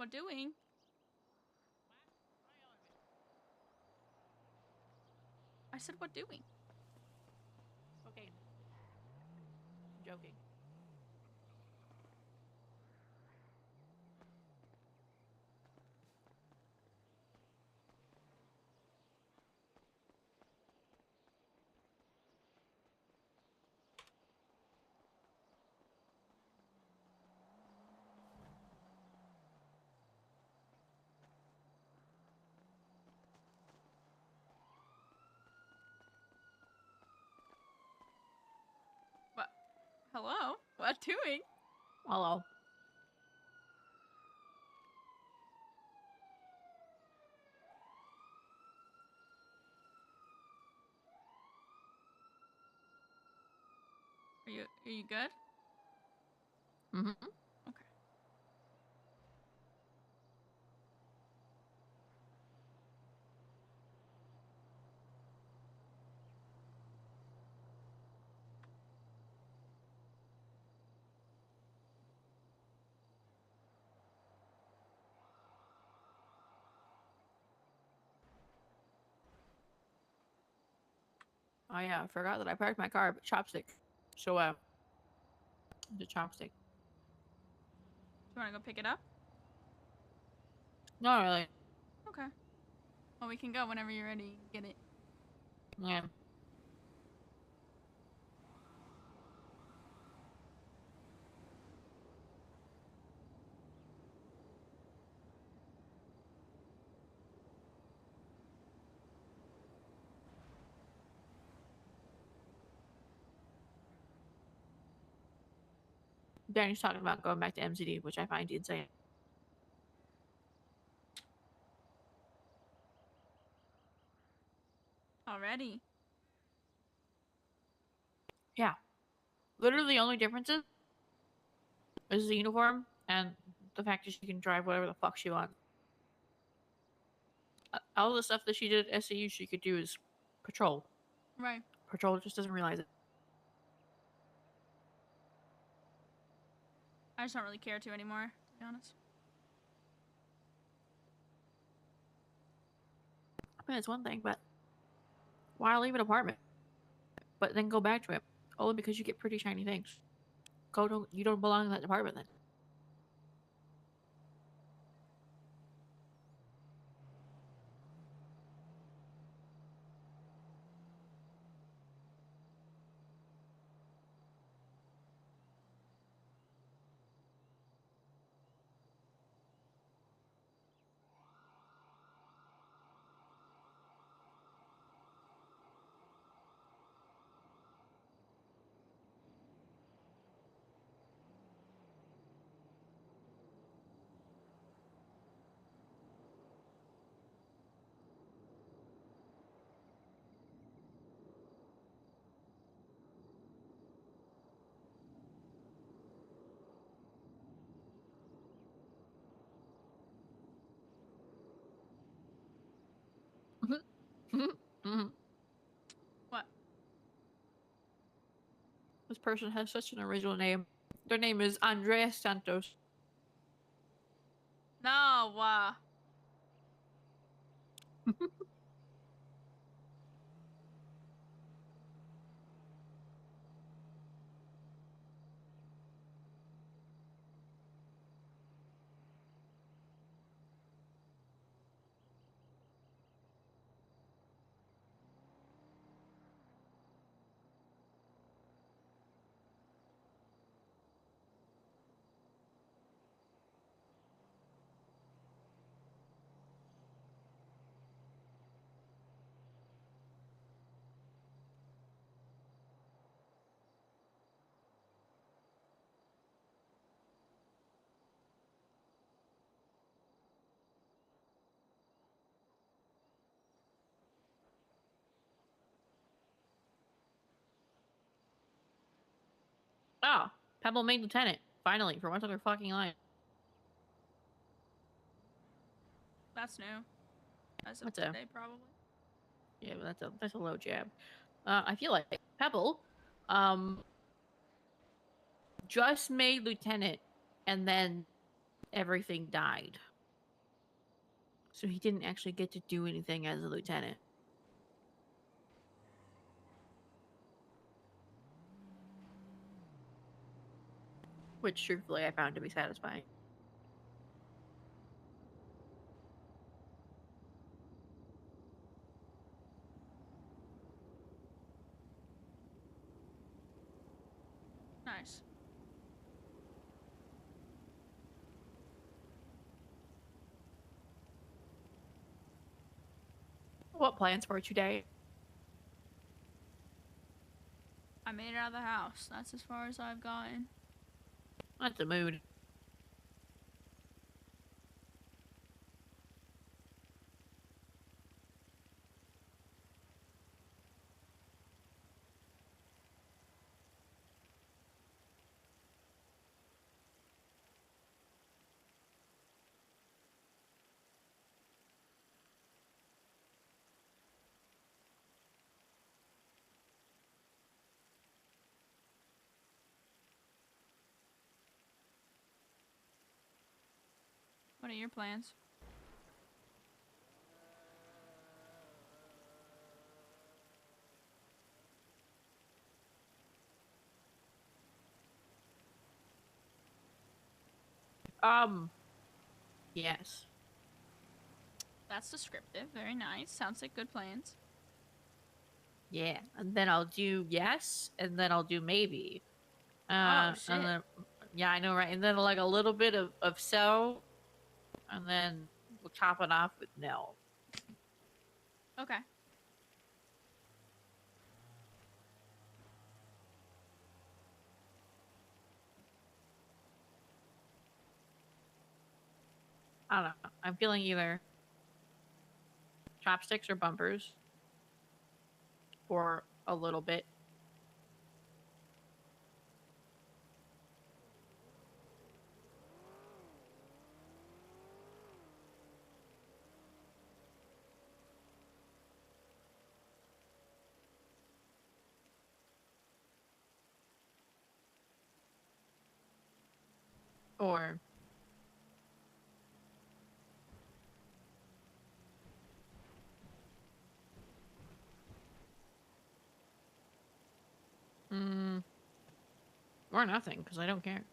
What doing? I said what doing? Okay. Joking. What? Hello? What doing? Hello. Are you good? Mm-hmm. Okay. Oh yeah, I forgot that I parked my car, but chopstick. So the chopstick. Do you want to go pick it up? Not really. Okay. Well, we can go whenever you're ready. Get it. Yeah. Danny's talking about going back to MCD, which I find insane. Already. Yeah. Literally the only differences is the uniform and the fact that she can drive whatever the fuck she wants. All the stuff that she did at SAU she could do is patrol. Right. Patrol just doesn't realize it. I just don't really care to anymore, to be honest. I mean, it's one thing, but why leave an apartment? But then go back to it. Only because you get pretty shiny things. You don't belong in that department then. What? This person has such an original name. Their name is Andreas Santos. No. Oh, Pebble made lieutenant. Finally, for once on her fucking line. That's new. As of What's today, probably. Yeah, but that's a low jab. I feel like Pebble, just made lieutenant, and then everything died. So he didn't actually get to do anything as a lieutenant. Which, truthfully, I found to be satisfying. Nice. What plans for today? I made it out of the house. That's as far as I've gotten. That's a mood. What are your plans? Yes. That's descriptive. Very nice. Sounds like good plans. Yeah. And then I'll do yes, and then I'll do maybe. Oh, And shit. then, yeah, I know, right? And then like a little bit of so, and then we'll top it off with no. Okay. I don't know. I'm feeling either chopsticks or bumpers for a little bit. Or mm, or nothing, because I don't care.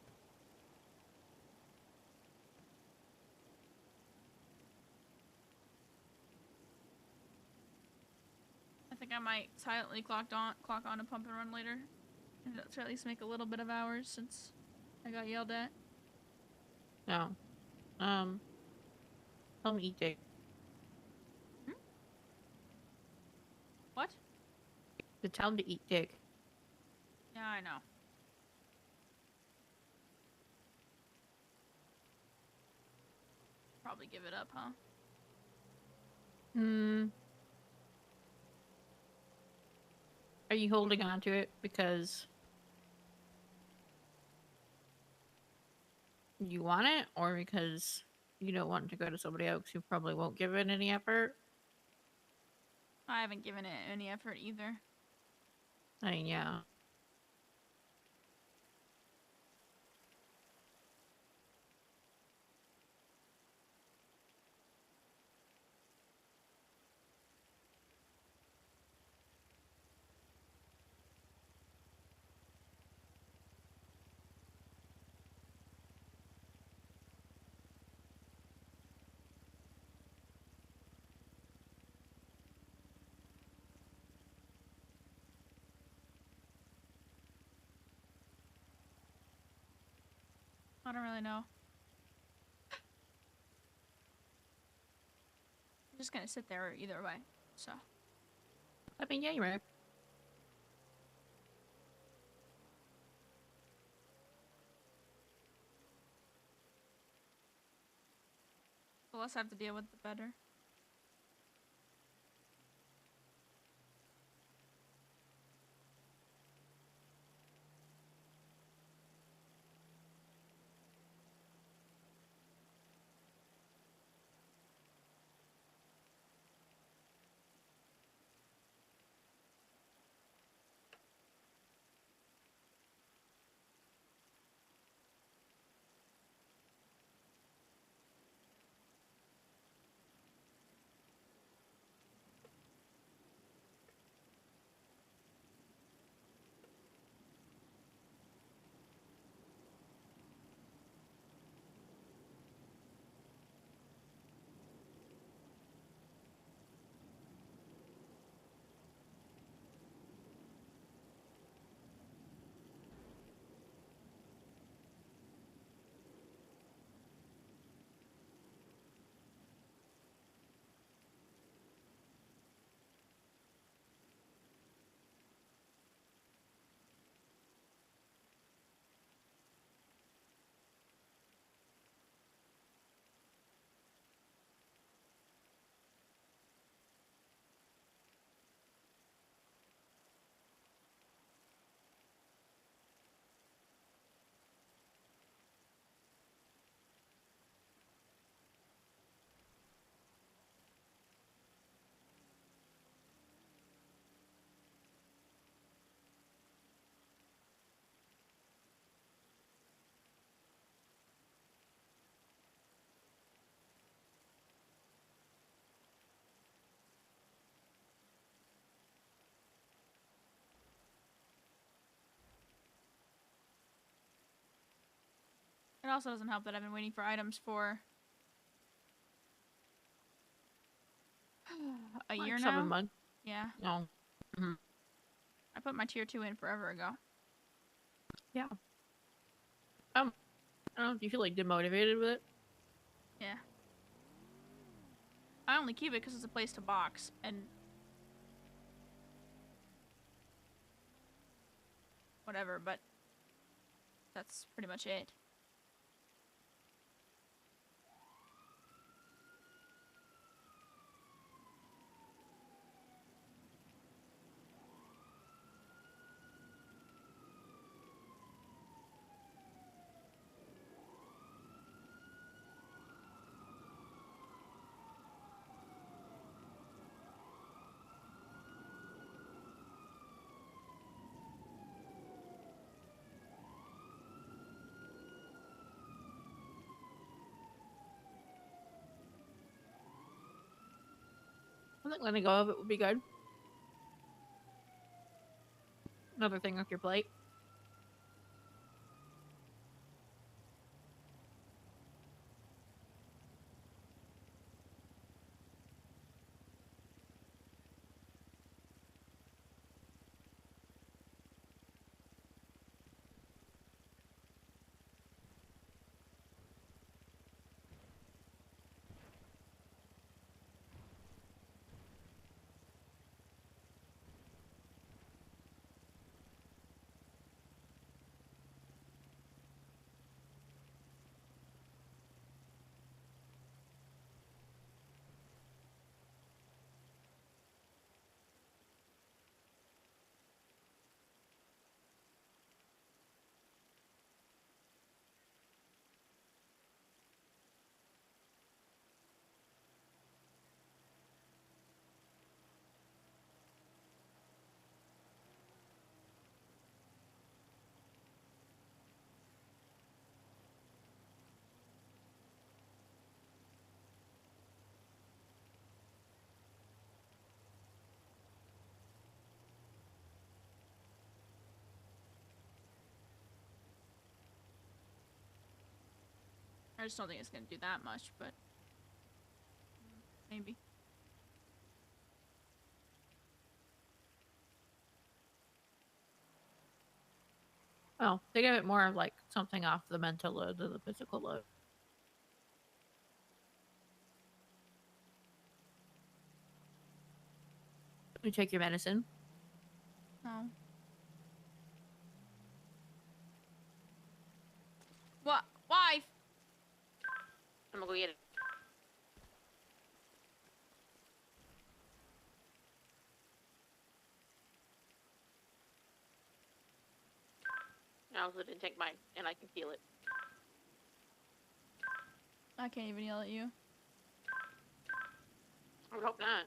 I think I might silently clock on a pump and run later. And to at least make a little bit of hours since I got yelled at. No. Tell me eat dick. Hmm? What? To tell him to eat dick. Yeah, I know. Probably give it up, huh? Hmm. Are you holding on to it because you want it, or because you don't want to go to somebody else who probably won't give it any effort? I haven't given it any effort either. I mean, yeah. I don't really know. I'm just gonna sit there either way. So. I mean, yeah, you're right. The less I have to deal with, the better. It also doesn't help that I've been waiting for items for a Like year 7 now. months. Yeah. No. Mm-hmm. I put my tier 2 in forever ago. Yeah. I don't know. Do you feel like demotivated with it? Yeah. I only keep it because it's a place to box, and whatever, but that's pretty much it. I think letting go of it would be good. Another thing off your plate. I just don't think it's gonna do that much, but maybe. Oh, they give it more of like something off the mental load than the physical load. You take your medicine. No. What? Why? I'm gonna go get it. I also didn't take mine, and I can feel it. I can't even yell at you. I would hope not.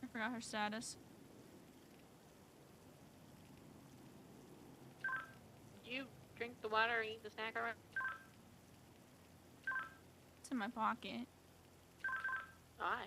I forgot her status. Did you drink the water or eat the snack already? It's in my pocket. Why?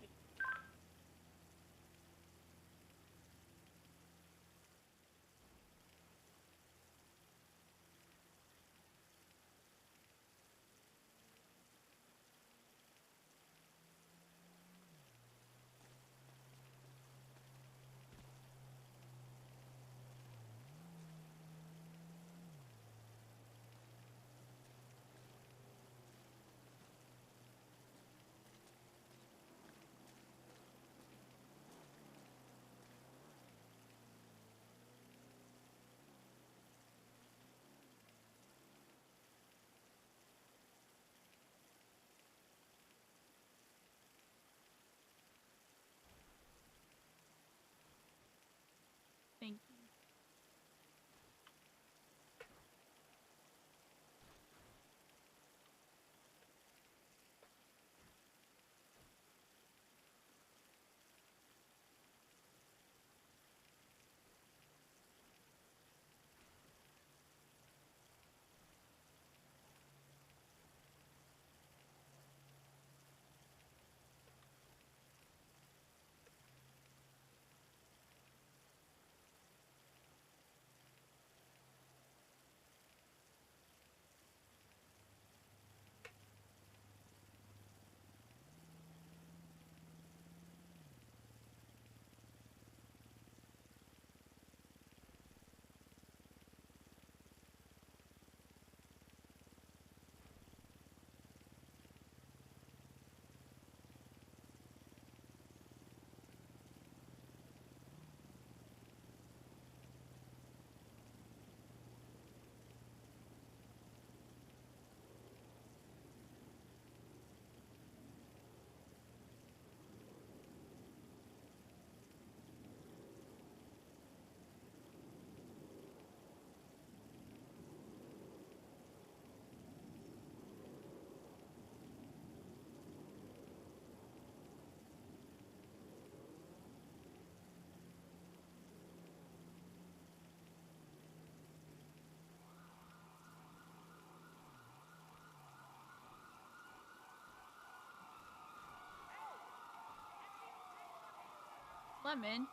lemon.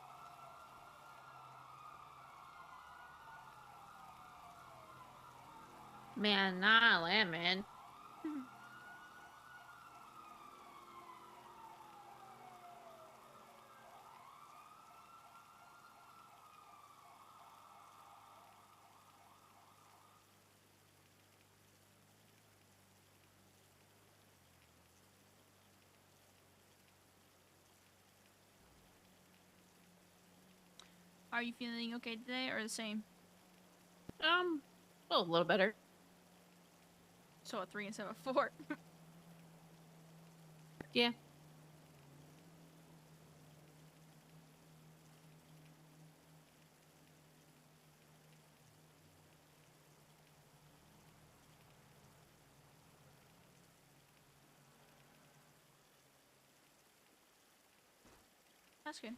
Man, not lemon. Are you feeling okay today or the same? A little better. So a 3 instead of a 4. Yeah. That's good.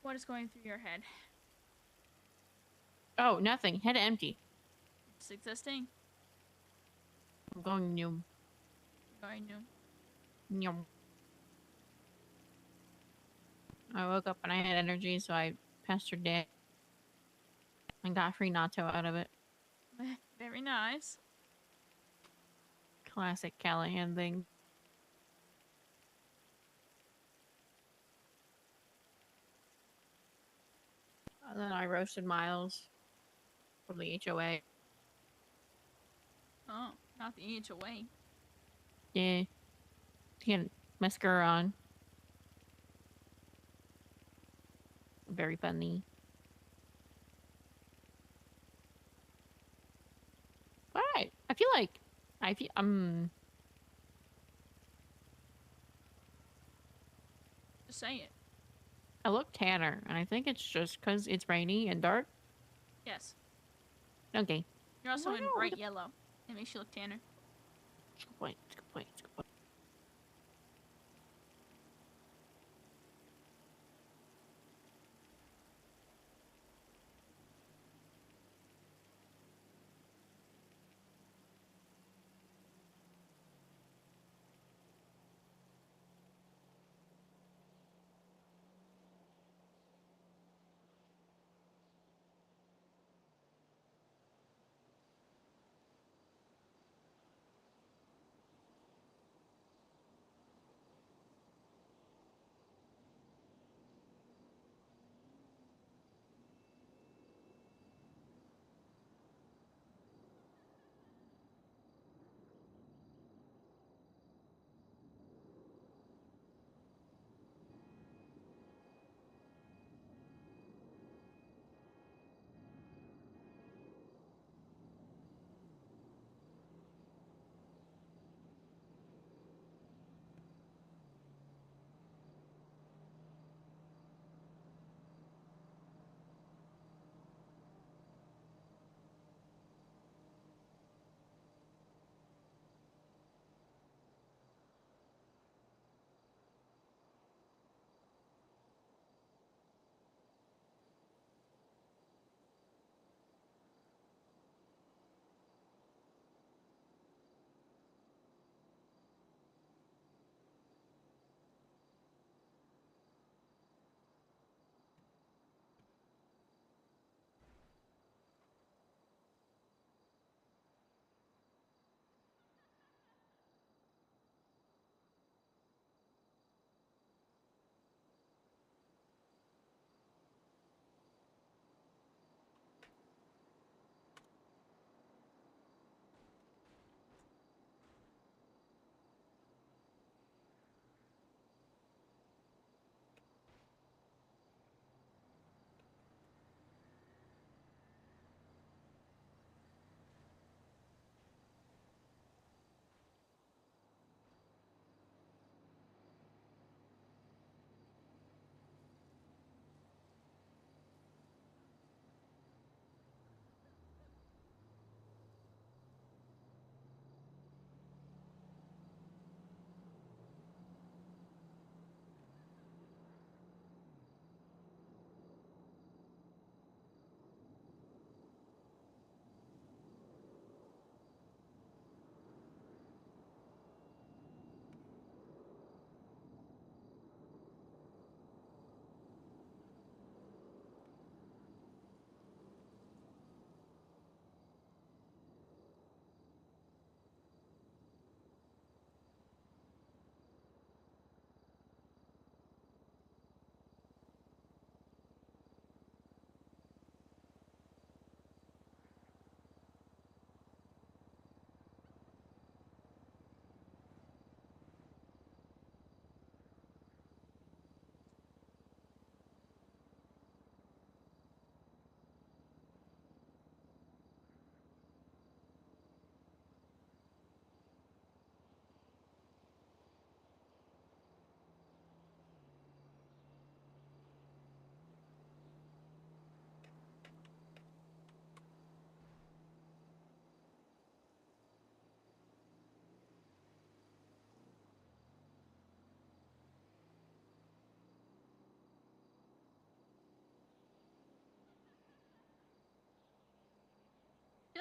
What is going through your head? Oh, nothing. Head empty. It's existing. I'm going new. I knew. New. I woke up and I had energy, so I pestered Dad and got free natto out of it. Very nice. Classic Callahan thing. And then I roasted Miles for the HOA. Oh, not the HOA. Yeah. He had mascara on. Very funny. Alright. I feel like Just say it. I look tanner, and I think it's just because it's rainy and dark. Yes. Okay. You're also Wow, in bright yellow. It makes you look tanner. It's a good point. It's a good point. It's a good point.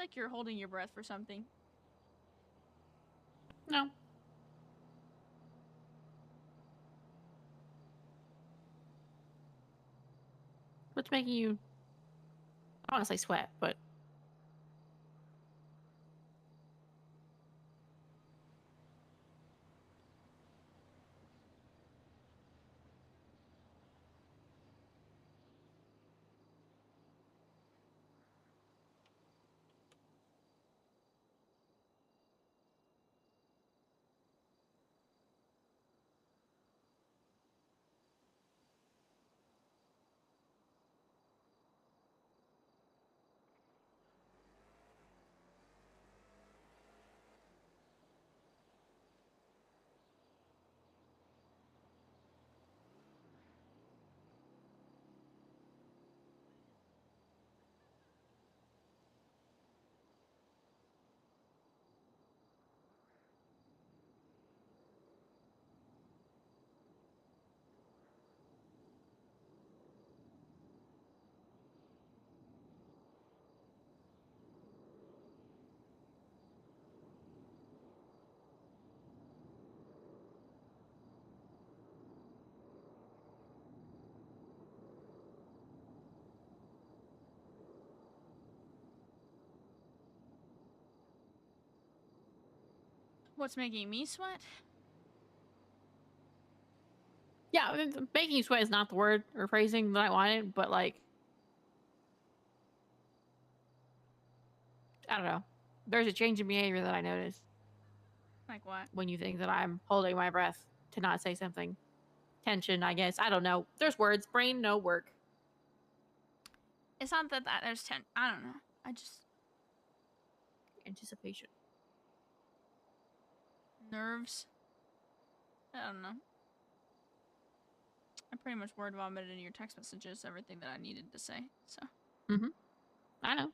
like you're holding your breath for something. No. What's making you... I don't want to say sweat, but... What's making me sweat? Yeah, I mean, making you sweat is not the word or phrasing that I wanted, but like... I don't know. There's a change in behavior that I noticed Like what? when you think that I'm holding my breath to not say something. Tension, I guess. I don't know. There's words. Brain, no work. It's not that there's I don't know. I just Anticipation. nerves. I don't know. I pretty much word vomited in your text messages everything that I needed to say. So. Mm-hmm. I know.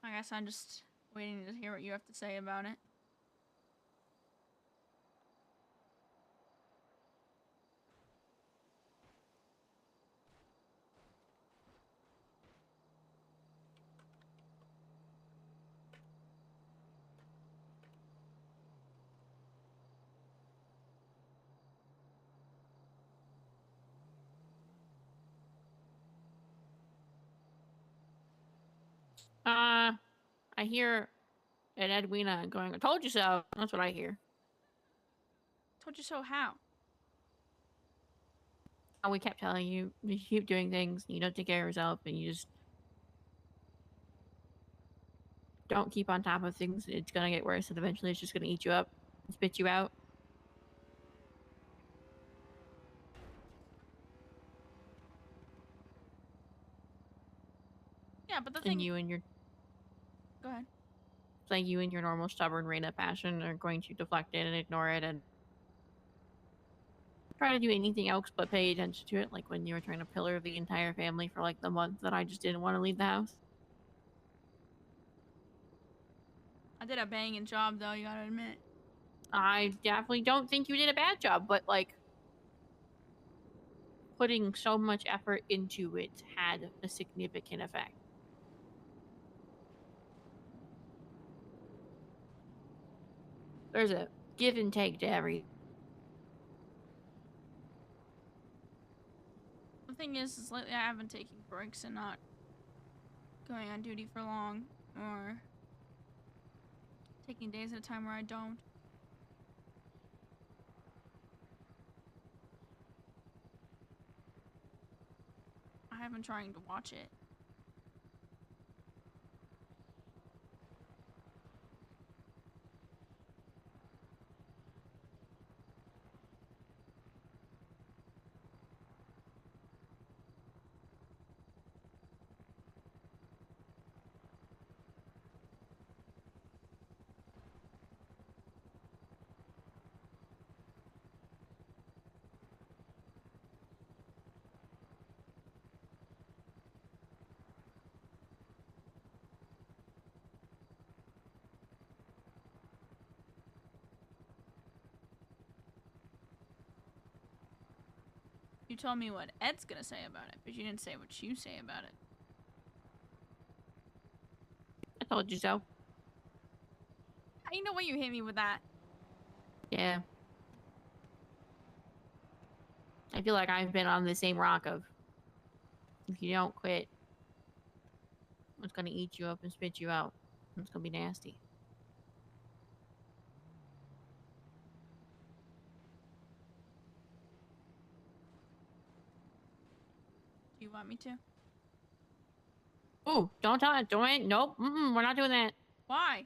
I guess I'm just waiting to hear what you have to say about it. I hear an Edwina going, I told you so. That's what I hear. Told you so how? And we kept telling you, you keep doing things, you don't take care of yourself, and you just don't keep on top of things. It's gonna get worse, and eventually it's just gonna eat you up and spit you out. Yeah, but the And thing. you and your... Go ahead. It's like you and your normal stubborn Reyna passion are going to deflect it and ignore it and try to do anything else but pay attention to it, like when you were trying to pillar the entire family for like the month that I just didn't want to leave the house. I did a banging job though, you gotta admit. I definitely don't think you did a bad job, but like putting so much effort into it had a significant effect. There's a give and take to everything. The thing is lately I haven't taken breaks and not going on duty for long, or taking days at a time where I don't. I have been trying to watch it. You told me what Ed's gonna say about it, but you didn't say what you say about it. I told you so. I know why you hit me with that. Yeah. I feel like I've been on the same rock of, if you don't quit, it's gonna eat you up and spit you out. It's gonna be nasty. Do you want me to? Ooh, don't tell it. Don't. Nope. We're not doing that. Why?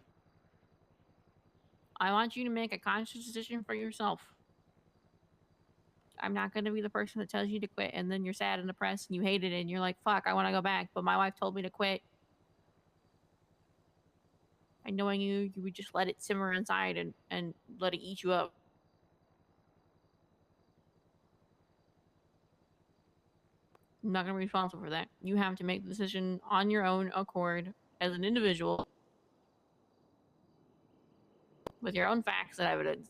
I want you to make a conscious decision for yourself. I'm not going to be the person that tells you to quit and then you're sad and depressed and you hate it and you're like, fuck, I want to go back. But my wife told me to quit. And knowing you, you would just let it simmer inside and let it eat you up. I'm not going to be responsible for that. You have to make the decision on your own accord as an individual with your own facts and evidence.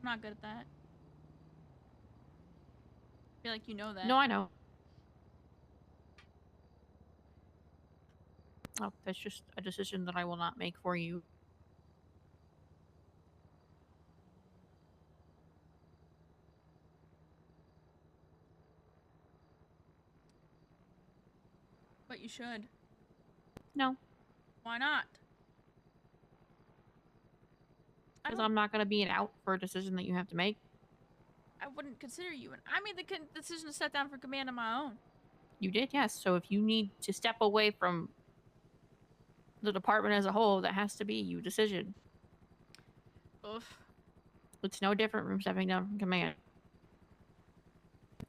I'm not good at that. I feel like you know that. No, I know. Oh, that's just a decision that I will not make for you. But you should. No. Why not? Because I'm not going to be an out for a decision that you have to make. I wouldn't consider you. And I made the decision to step down for command on my own. You did, yes. So if you need to step away from the department as a whole, that has to be your decision. Oof. It's no different from stepping down from command.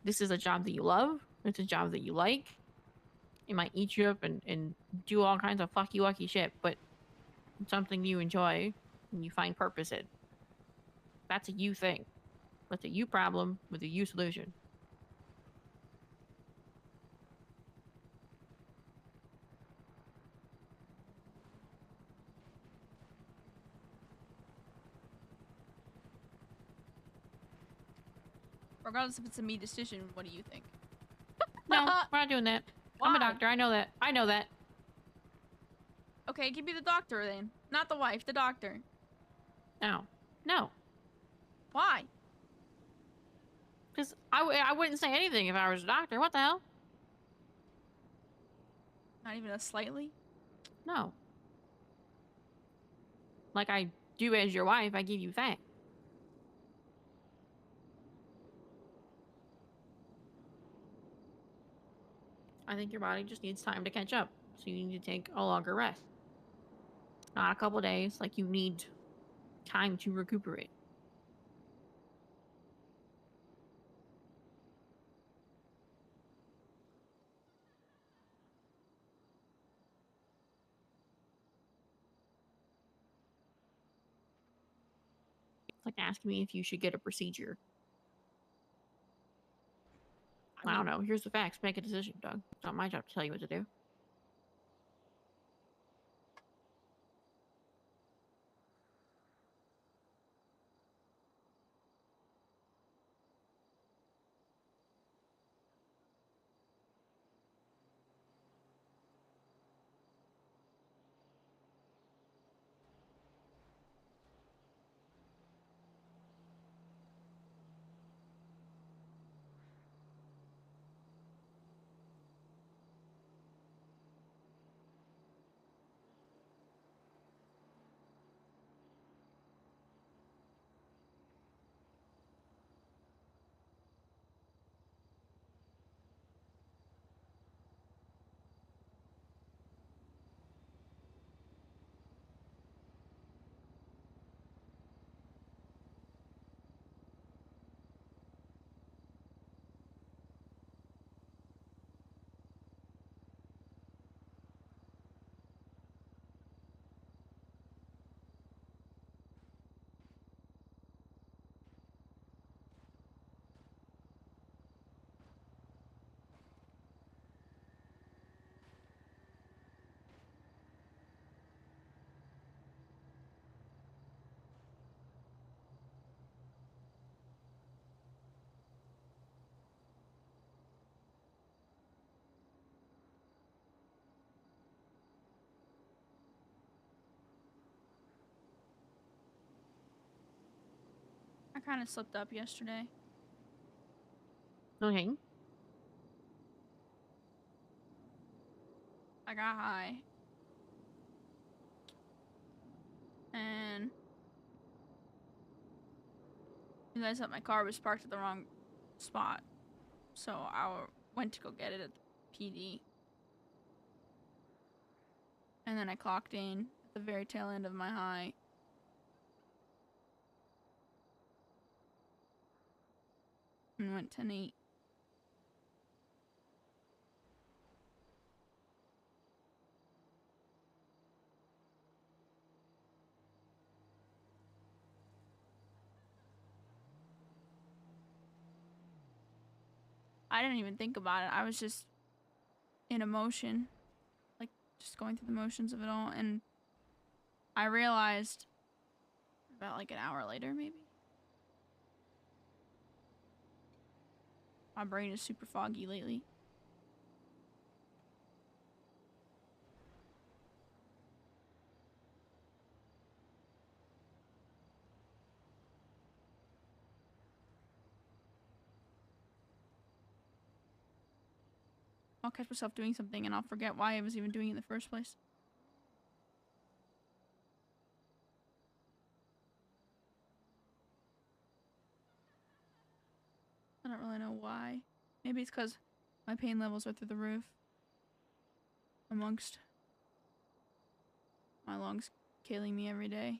This is a job that you love. It's a job that you like. It might eat you up and do all kinds of fucky-wucky shit, but it's something you enjoy and you find purpose in. That's a you thing. That's a you problem with a you solution. Regardless if it's a me decision, what do you think? No, we're not doing that. Why? I'm a doctor. I know that. I know that. Okay, give me the doctor then. Not the wife, the doctor. No. No. Why? Because I wouldn't say anything if I was a doctor. What the hell? Not even a slightly? No. Like I do as your wife, I give you facts. I think your body just needs time to catch up. So you need to take a longer rest. Not a couple days. Like you need time to recuperate. It's like asking me if you should get a procedure. I don't know. Here's the facts. Make a decision, Doug. It's not my job to tell you what to do. I kind of slipped up yesterday. Okay. I got high. And realized that my car was parked at the wrong spot. So I went to go get it at the PD. And then I clocked in at the very tail end of my high. And went 10-8. I didn't even think about it. I was just in emotion. Like, just going through the motions of it all. And I realized about like an hour later, maybe. My brain is super foggy lately. I'll catch myself doing something and I'll forget why I was even doing it in the first place. I don't really know why. Maybe it's because my pain levels are through the roof. Amongst my lungs killing me every day.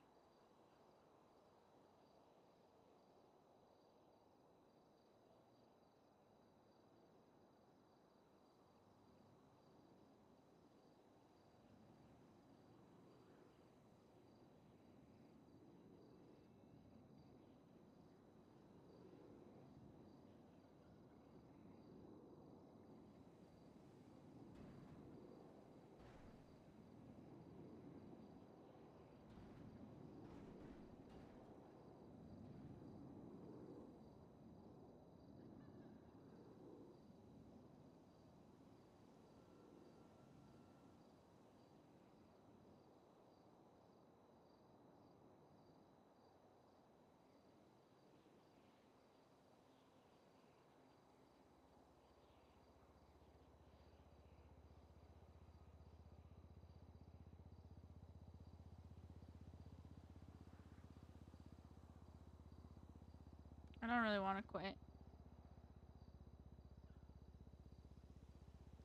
I don't really want to quit.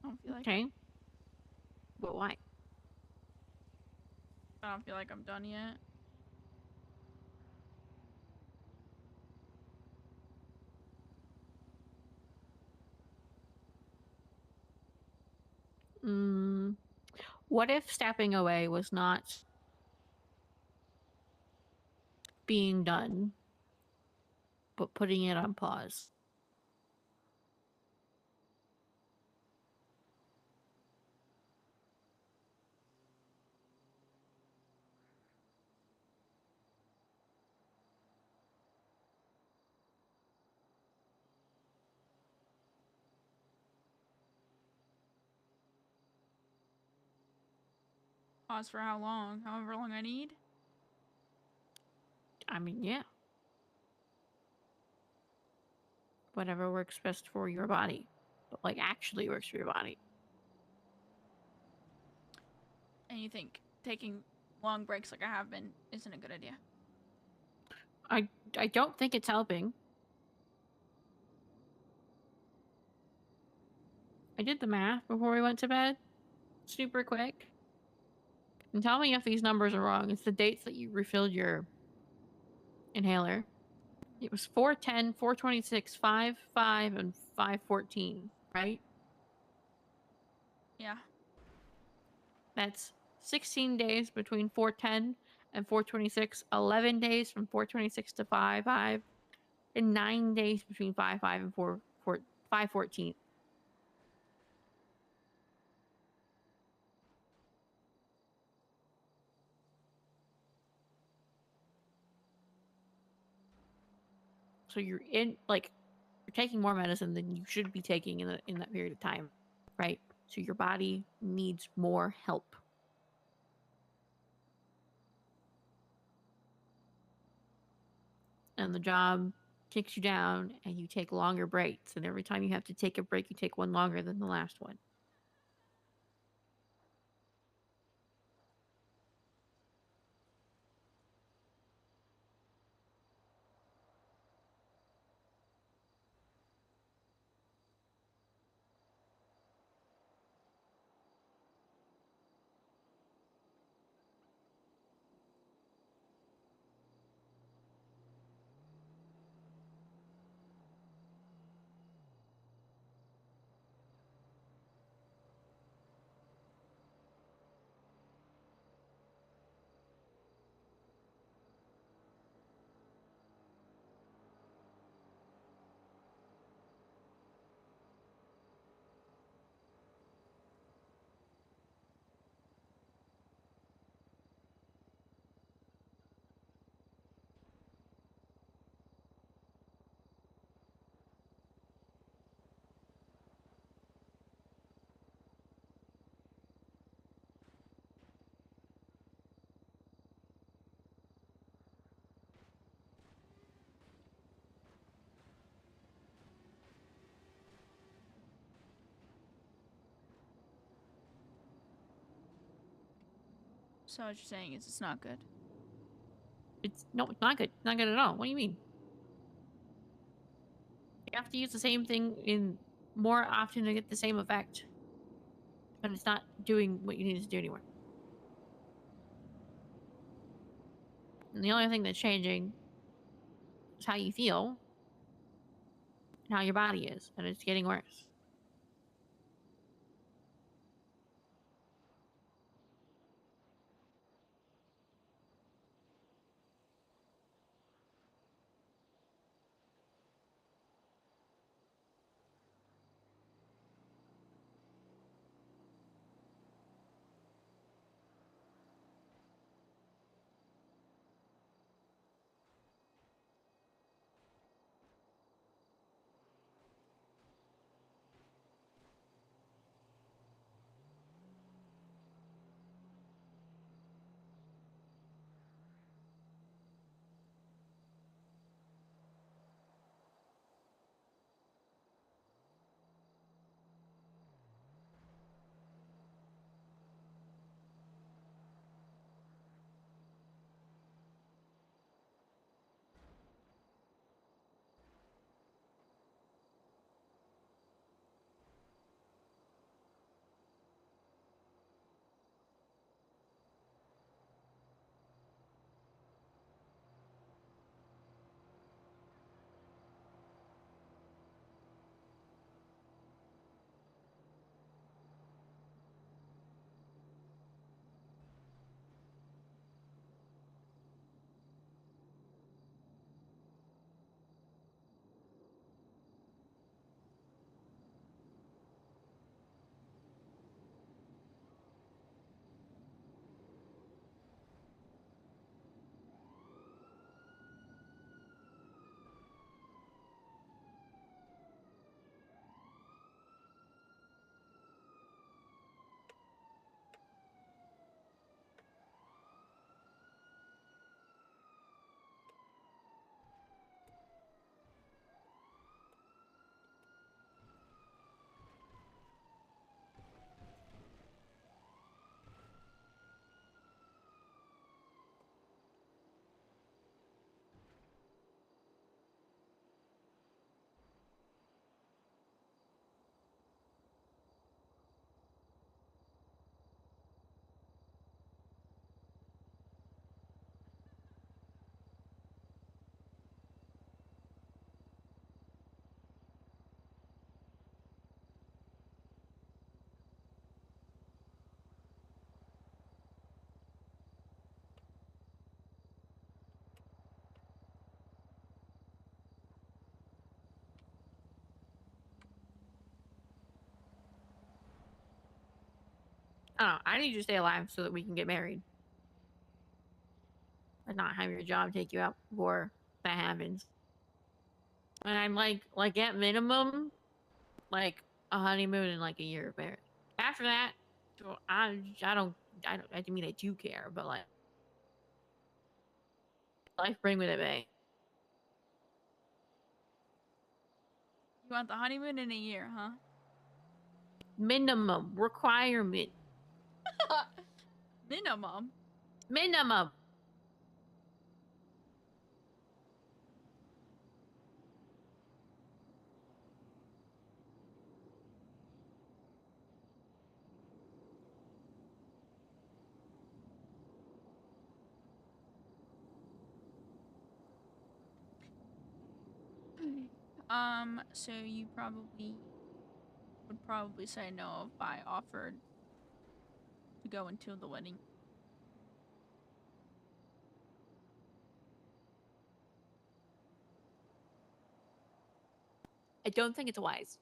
I don't feel like Okay. But why? I don't feel like I'm done yet. What if stepping away was not being done, but putting it on pause? Pause for how long? However long I need? I mean, yeah. Whatever works best for your body. But like actually works for your body. And you think taking long breaks like I have been isn't a good idea? I don't think it's helping. I did the math before we went to bed. Super quick. And tell me if these numbers are wrong. It's the dates that you refilled your inhaler. It was 410, 426, 5, and 514, right? Yeah. That's 16 days between 410 and 426, 11 days from 426 to 5, and 9 days between 5 and 514. So you're taking more medicine than you should be taking in that period of time, right? So your body needs more help. and the job kicks you down and you take longer breaks. And every time you have to take a break, you take one longer than the last one. So what you're saying is it's not good. It's no, it's not good. It's not good at all. What do you mean? You have to use the same thing in more often to get the same effect, but it's not doing what you need it to do anymore. And the only thing that's changing is how you feel and how your body is, and it's getting worse. I don't know. I need you to stay alive so that we can get married and not have your job take you out before that happens. And I'm like at minimum, like a honeymoon and like a year of marriage. After that, so I don't mean I do care, but like life bring what it may. You want the honeymoon in a year, huh? Minimum requirement. Minimum. Minimum. So you probably would probably say no if I offered to go into the wedding. I don't think it's wise.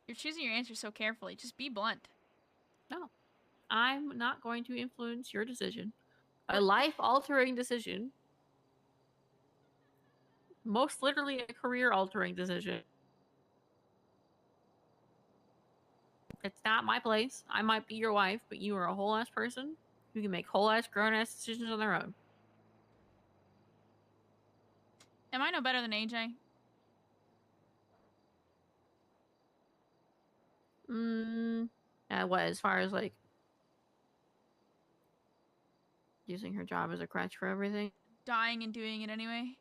You're choosing your answer so carefully. Just be blunt. No. I'm not going to influence your decision. A life-altering decision. Most literally a career-altering decision. It's not my place. I might be your wife, but you are a whole-ass person who can make whole-ass, grown-ass decisions on their own. Am I no better than AJ? What, as far as, like, using her job as a crutch for everything? Dying and doing it anyway?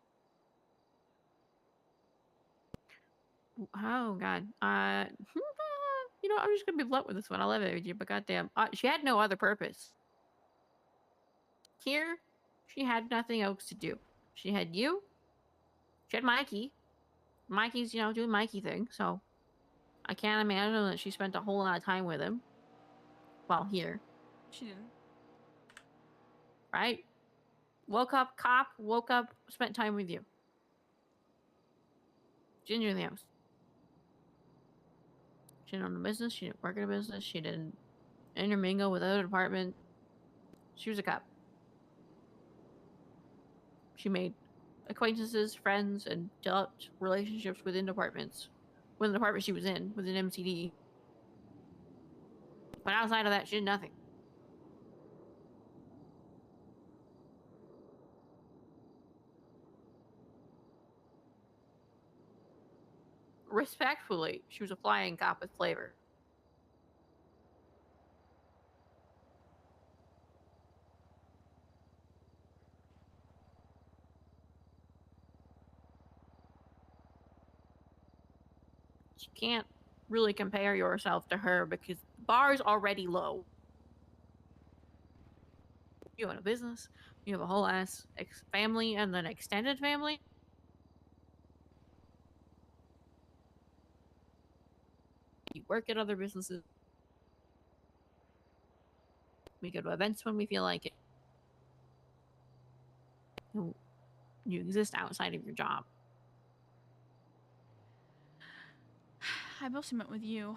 Oh, God. You know, I'm just gonna be blunt with this one. I love it, AJ, but goddamn. She had no other purpose. Here, she had nothing else to do. She had you. She had Mikey. Mikey's, you know, doing Mikey thing, so I can't imagine that she spent a whole lot of time with him while here. She didn't. Right? Woke up, cop, woke up, spent time with you. She didn't do anything else. She didn't own a business, she didn't work in a business, she didn't intermingle with other department. She was a cop. She made acquaintances, friends, and developed relationships within departments. Within the department she was in, within MCD. But outside of that, she did nothing. Respectfully, she was a flying cop with flavor. You can't really compare yourself to her because the bar is already low. You own a business, you have a whole ass family and then extended family. You work at other businesses. We go to events when we feel like it. You exist outside of your job. I mostly met with you.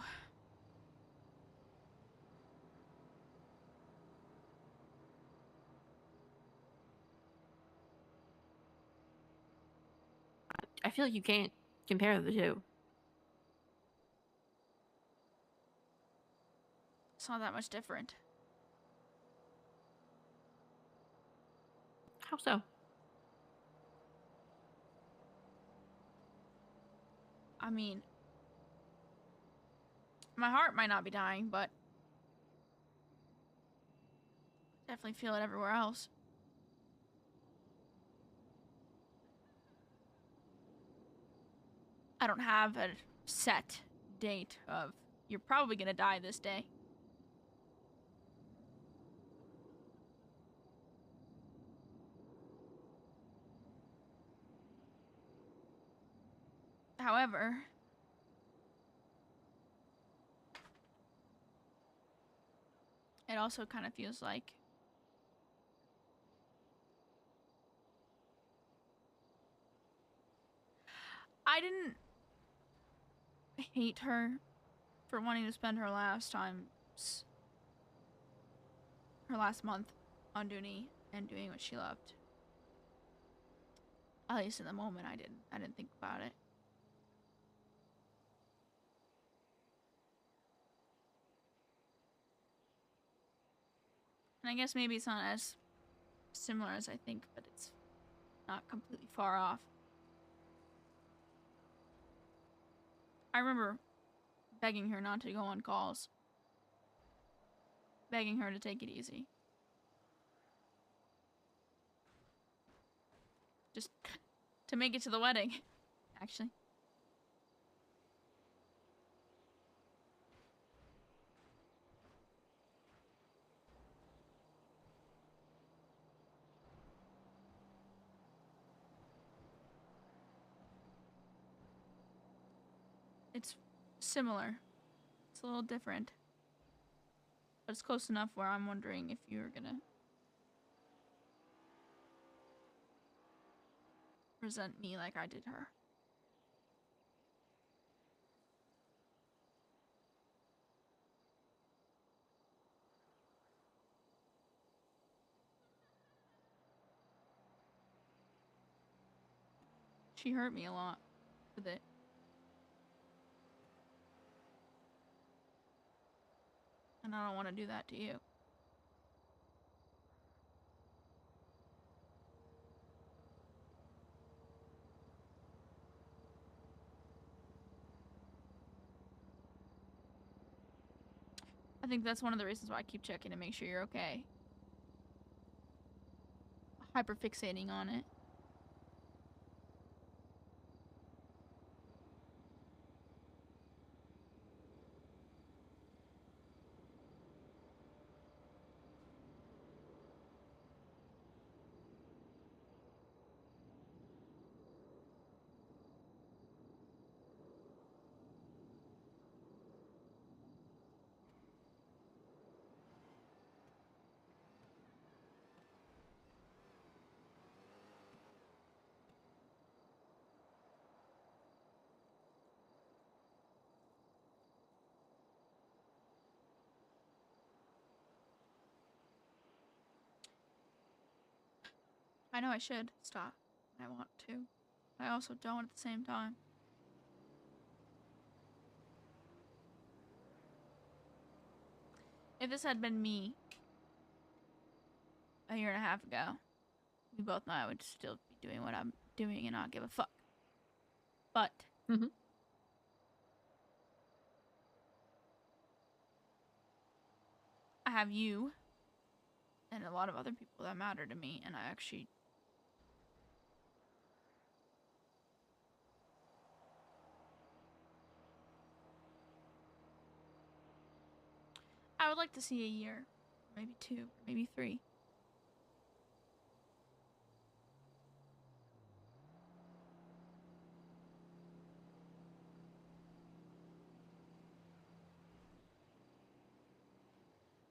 I feel like you can't compare the two. It's not that much different. How so? I mean, my heart might not be dying, but definitely feel it everywhere else. I don't have a set date of you're probably gonna die this day. However, it also kind of feels like I didn't hate her for wanting to spend her last month on duty and doing what she loved. At least in the moment, I didn't think about it. And I guess maybe it's not as similar as I think, but it's not completely far off. I remember begging her not to go on calls. Begging her to take it easy. Just to make it to the wedding, actually. It's similar. It's a little different. But it's close enough where I'm wondering if you're gonna resent me like I did her. She hurt me a lot with it. And I don't want to do that to you. I think that's one of the reasons why I keep checking to make sure you're okay. Hyperfixating on it. I know I should stop. I want to. I also don't at the same time. If this had been me a year and a half ago, we both know I would still be doing what I'm doing and not give a fuck. But I have you and a lot of other people that matter to me, and I actually I would like to see a year, maybe 2, maybe 3.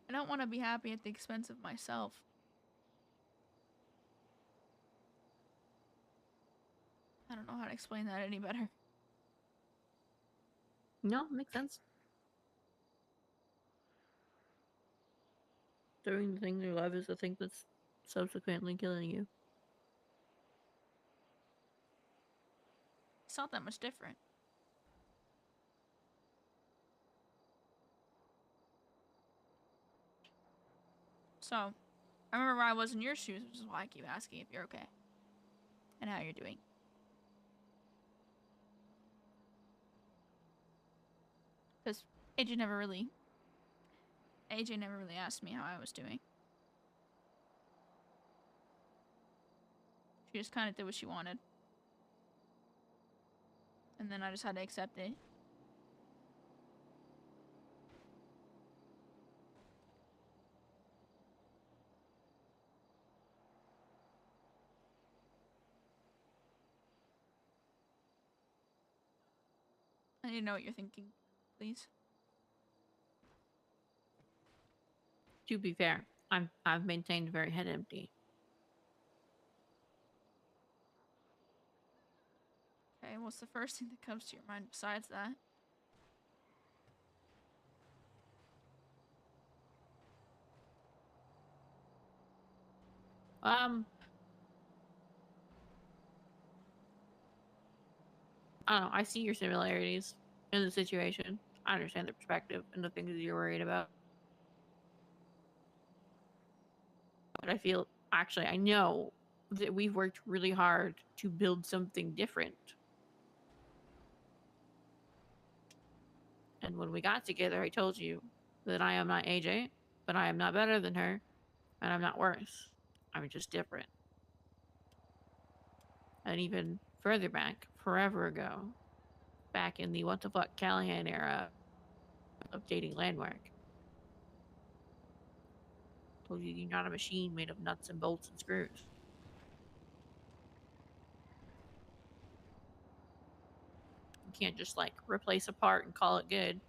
I don't want to be happy at the expense of myself. I don't know how to explain that any better. No, makes sense. Doing the thing you love is the thing that's subsequently killing you. It's not that much different. So, I remember where I was in your shoes, which is why I keep asking if you're okay. And how you're doing. Because AJ never really asked me how I was doing. She just kind of did what she wanted. And then I just had to accept it. I need to know what you're thinking, please. To be fair, I've maintained very head empty. Okay, what's the first thing that comes to your mind besides that? I don't know. I see your similarities in the situation. I understand the perspective and the things that you're worried about. But I feel, actually, I know that we've worked really hard to build something different. And when we got together, I told you that I am not AJ, but I am not better than her, and I'm not worse. I'm just different. And even further back, forever ago, back in the what the fuck Callahan era of dating Landmark, told you you're not a machine made of nuts and bolts and screws. You can't just like replace a part and call it good.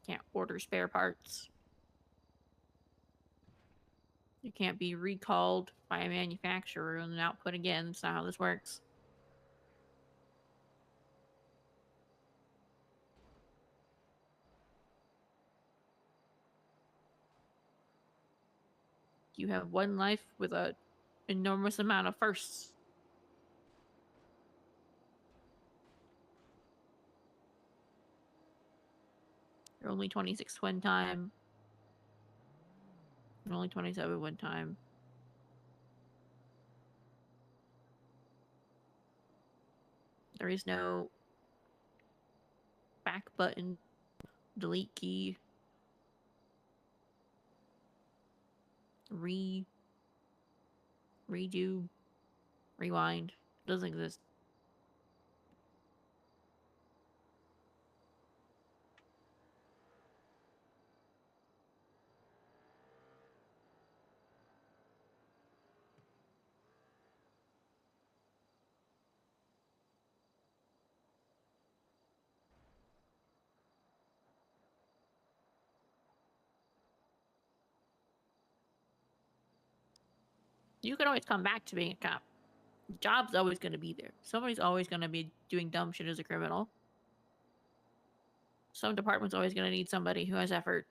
Can't order spare parts. You can't be recalled by a manufacturer and output again. That's not how this works. You have one life with an enormous amount of firsts. You're only 26 one time. You're only 27 one time. There is no back button, delete key, redo, rewind. It doesn't exist. You can always come back to being a cop. The job's always going to be there. Somebody's always going to be doing dumb shit as a criminal. Some department's always going to need somebody who has effort.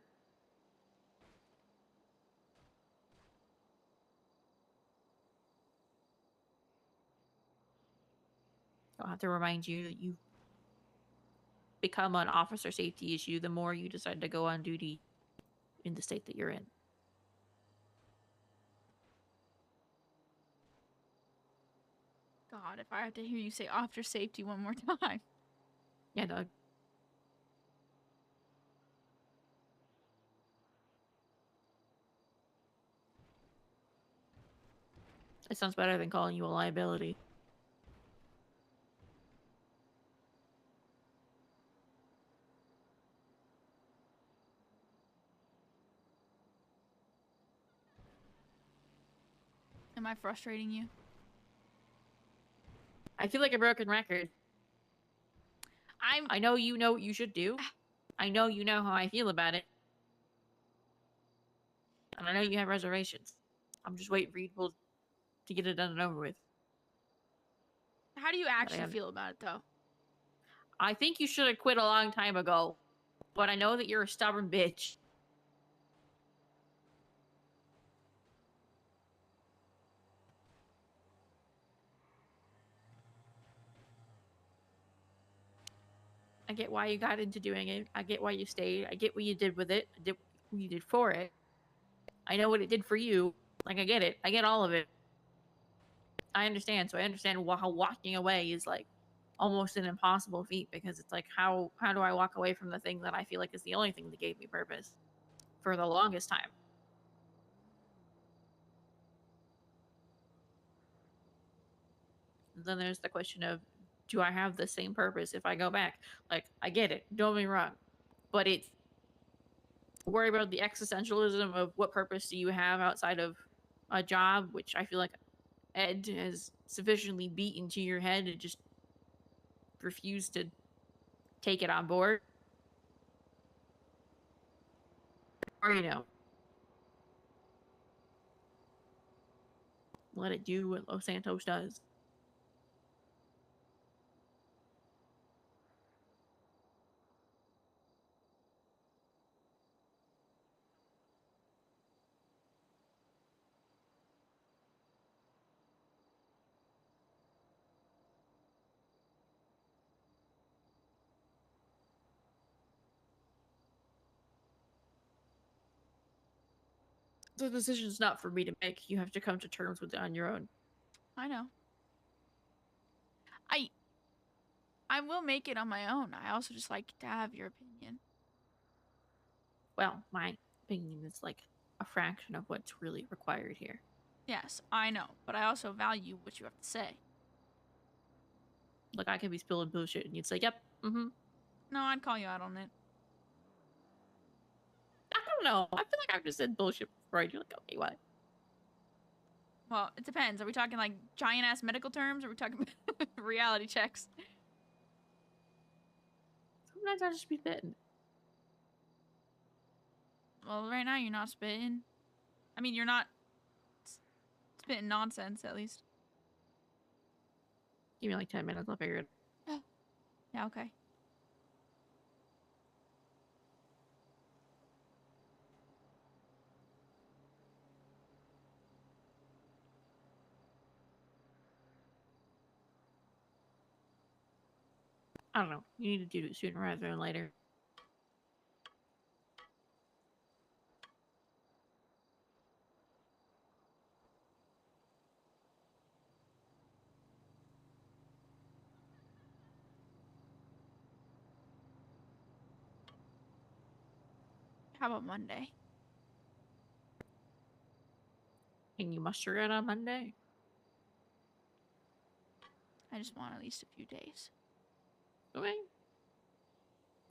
I'll have to remind you that you become an officer safety issue the more you decide to go on duty in the state that you're in. God, if I have to hear you say officer safety one more time. Yeah, Doug. It sounds better than calling you a liability. Am I frustrating you? I feel like a broken record. I know you know what you should do. I know you know how I feel about it. And I know you have reservations. I'm just waiting for you to get it done and over with. How do you actually feel about it, though? I think you should have quit a long time ago. But I know that you're a stubborn bitch. I get why you got into doing it. I get why you stayed. I get what you did with it. I get what you did for it. I know what it did for you. Like, I get it. I get all of it. I understand. So I understand how walking away is, like, almost an impossible feat, because it's like, how do I walk away from the thing that I feel like is the only thing that gave me purpose for the longest time? And then there's the question of, do I have the same purpose if I go back? Like, I get it. Don't get me wrong. But it's worry about the existentialism of what purpose do you have outside of a job, which I feel like Ed has sufficiently beaten to your head and just refused to take it on board. Or, let it do what Los Santos does. The decision's not for me to make. You have to come to terms with it on your own. I know. I will make it on my own. I also just like to have your opinion. Well, my opinion is like a fraction of what's really required here. Yes, I know, but I also value what you have to say. Like, I could be spilling bullshit and you'd say, yep, mm-hmm. No, I'd call you out on it. I don't know. I feel like I've just said bullshit before. You're like, okay, what? Well, it depends. Are we talking like giant ass medical terms? Or are we talking reality checks? Sometimes I just be spitting. Well, right now you're not spitting. I mean, you're not spitting nonsense, at least. Give me like 10 minutes, I'll figure it out. Yeah, okay. I don't know. You need to do it sooner rather than later. How about Monday? Can you muster it on Monday? I just want at least a few days. Okay.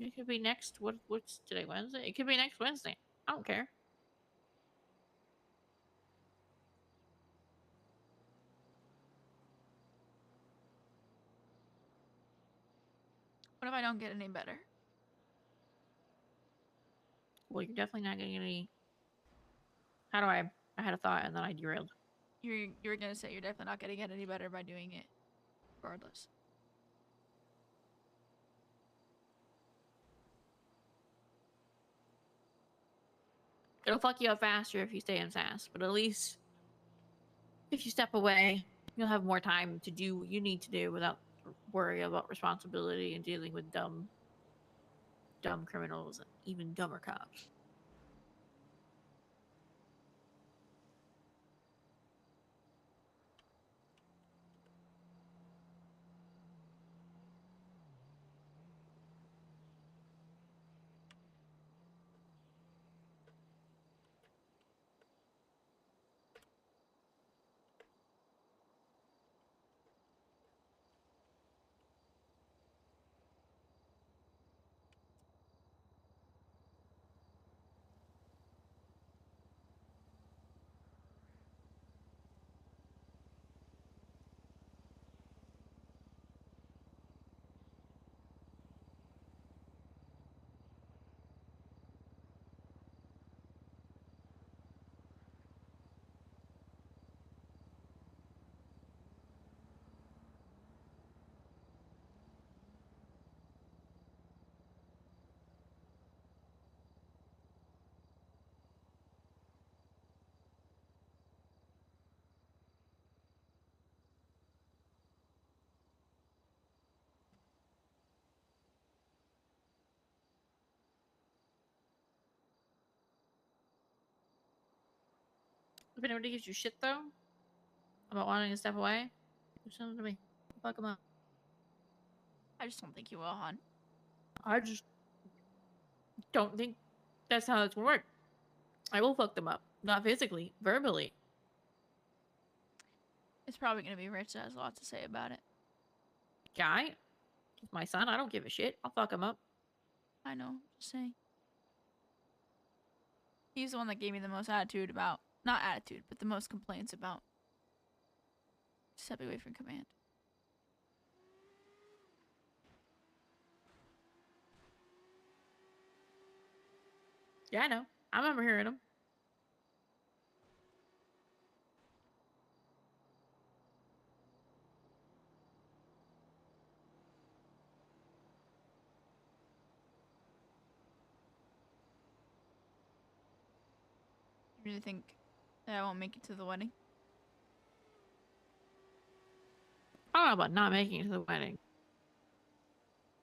It could be next. What's today? Wednesday? It could be next Wednesday. I don't care. What if I don't get any better? Well, you're definitely not getting any. How do I? I had a thought and then I derailed. You're gonna say you're definitely not gonna get any better by doing it, regardless. It'll fuck you up faster if you stay in SAS, but at least if you step away, you'll have more time to do what you need to do without worry about responsibility and dealing with dumb criminals and even dumber cops. If anybody gives you shit though about wanting to step away, do something to me. Fuck them up. I just don't think you will, hon. I just don't think that's how it's gonna work. I will fuck them up. Not physically, verbally. It's probably gonna be Rich that has a lot to say about it. Guy, it's my son. I don't give a shit. I'll fuck him up. I know, just saying. He's the one that gave me the most attitude about, not attitude, but the most complaints about stepping away from command. Yeah, I know. I remember hearing him. You really think that I won't make it to the wedding? I don't know about not making it to the wedding.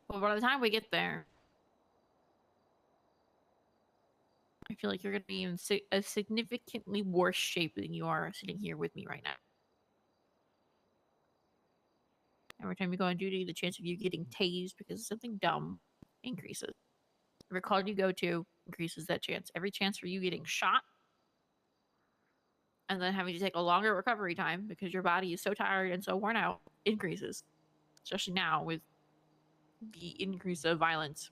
But by the time we get there, I feel like you're going to be in a significantly worse shape than you are sitting here with me right now. Every time you go on duty, the chance of you getting tased because of something dumb increases. Every call you go to increases that chance. Every chance for you getting shot and then having to take a longer recovery time because your body is so tired and so worn out increases. Especially now with the increase of violence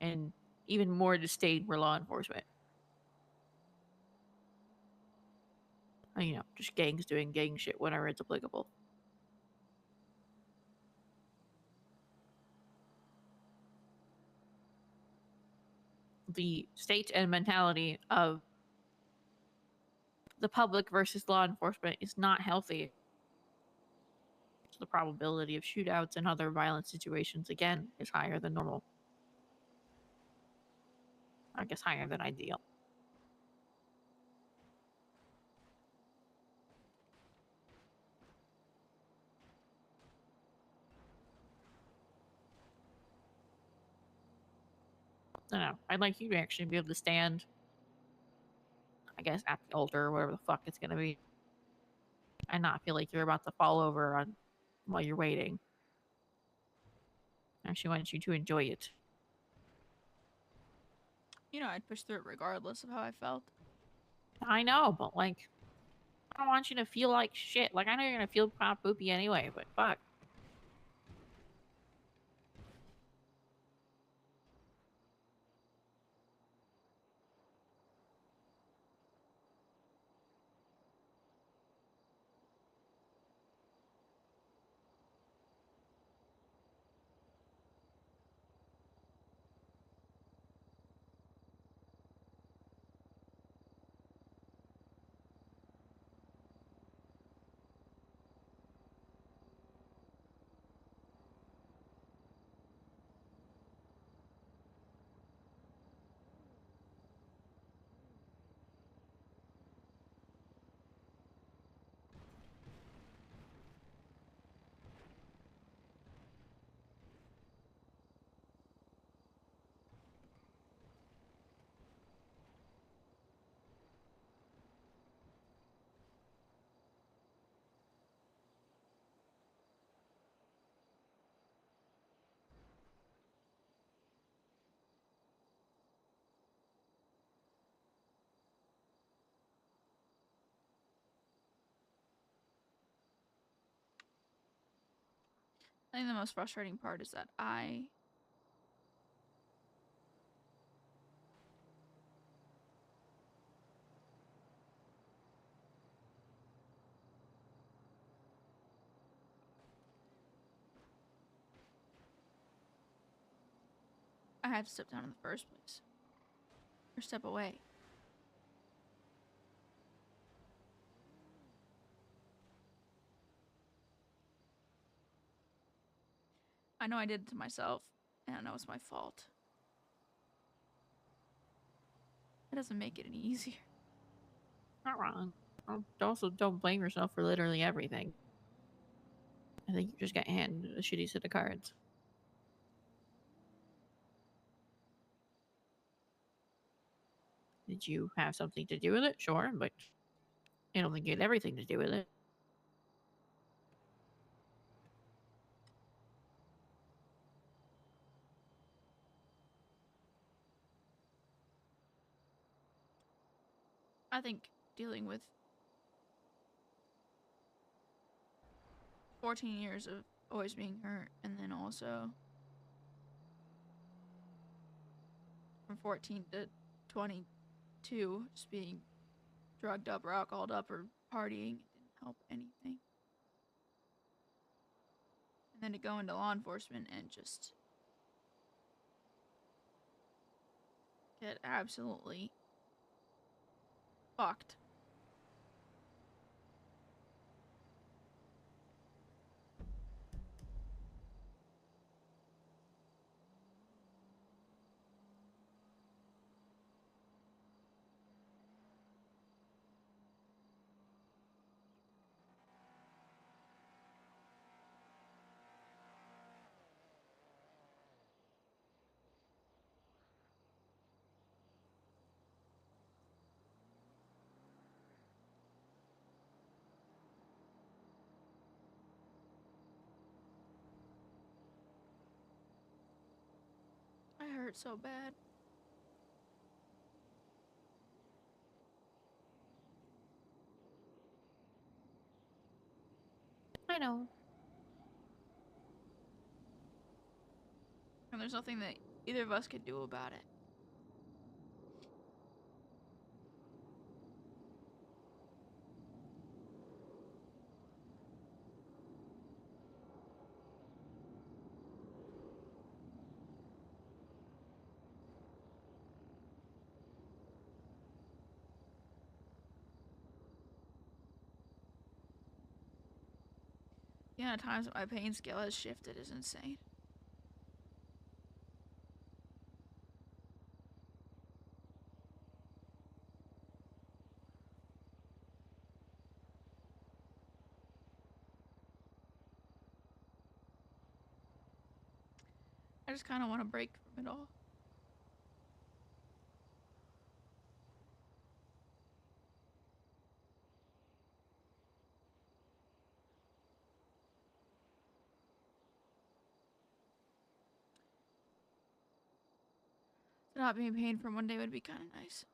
and even more disdain for law enforcement. And, you know, just gangs doing gang shit whenever it's applicable. The state and mentality of the public versus law enforcement is not healthy. So the probability of shootouts and other violent situations, again, is higher than normal. I guess higher than ideal. I don't know. I'd like you to actually be able to stand, I guess, at the altar or whatever the fuck it's gonna be, and not feel like you're about to fall over on while you're waiting. I actually want you to enjoy it. You know, I'd push through it regardless of how I felt. I know, but like, I don't want you to feel like shit. Like, I know you're gonna feel kind of poopy anyway, but fuck. I think the most frustrating part is that I had to step down in the first place. Or step away. I know I did it to myself, and I know it's my fault. It doesn't make it any easier. Not wrong. Also, don't blame yourself for literally everything. I think you just got handed a shitty set of cards. Did you have something to do with it? Sure, but I don't think you had everything to do with it. I think dealing with 14 years of always being hurt, and then also from 14 to 22 just being drugged up or alcoholed up or partying, it didn't help anything. And then to go into law enforcement and just get absolutely fucked. hurt so bad. I know. And there's nothing that either of us could do about it. The amount of times that my pain scale has shifted is insane. I just kind of want to break from it all. To not be in pain for one day would be kind of nice.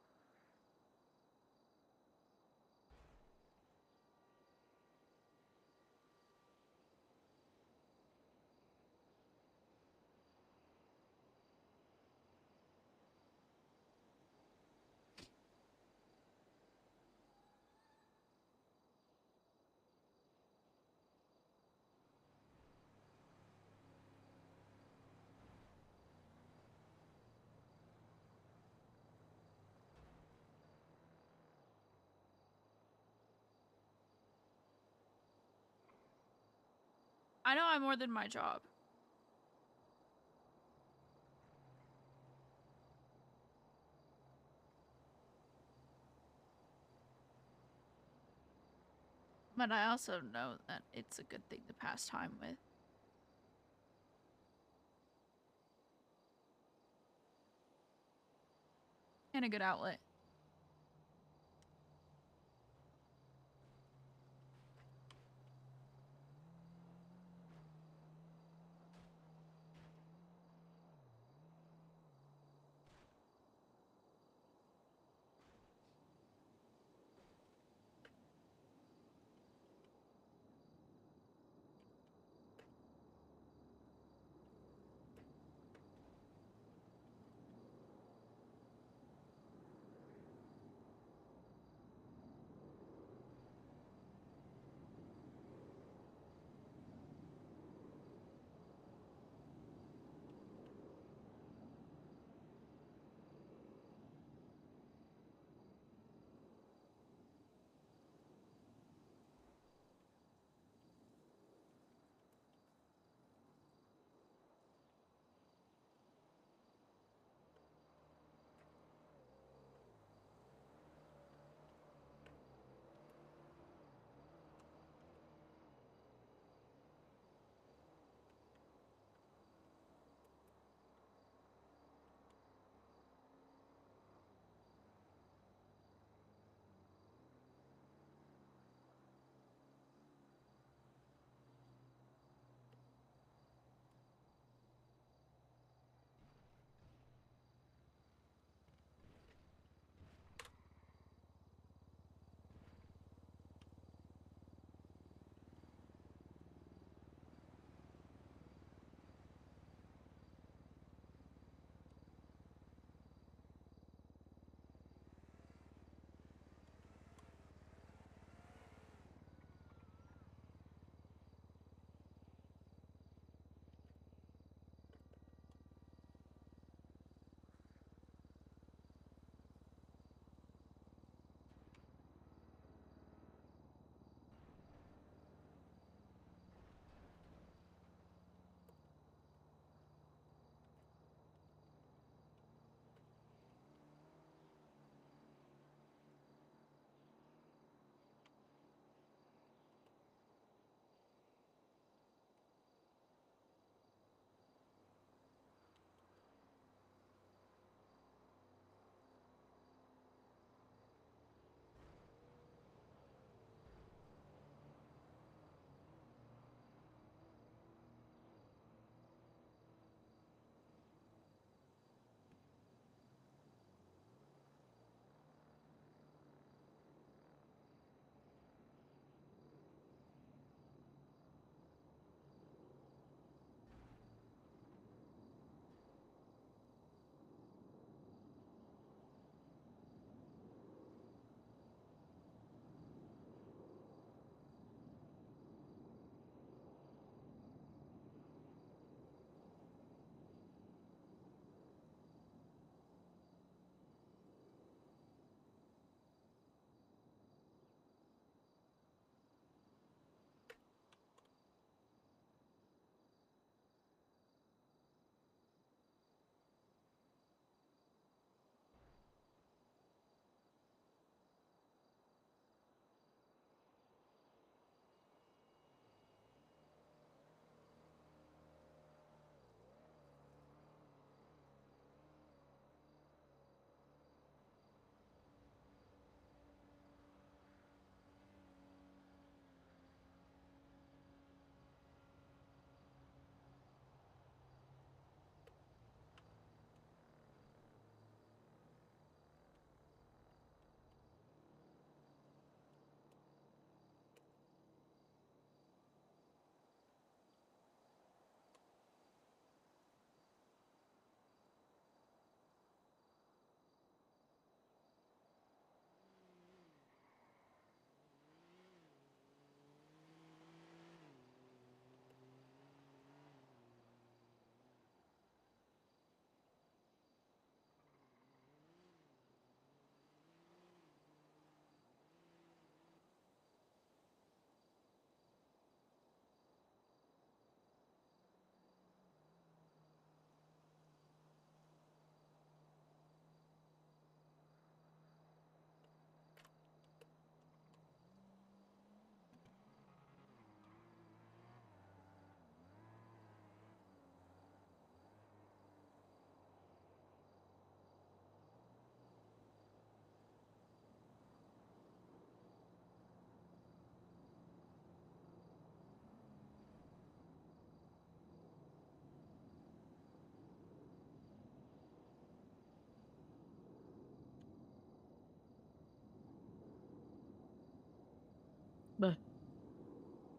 I know I'm more than my job. But I also know that it's a good thing to pass time with. And a good outlet.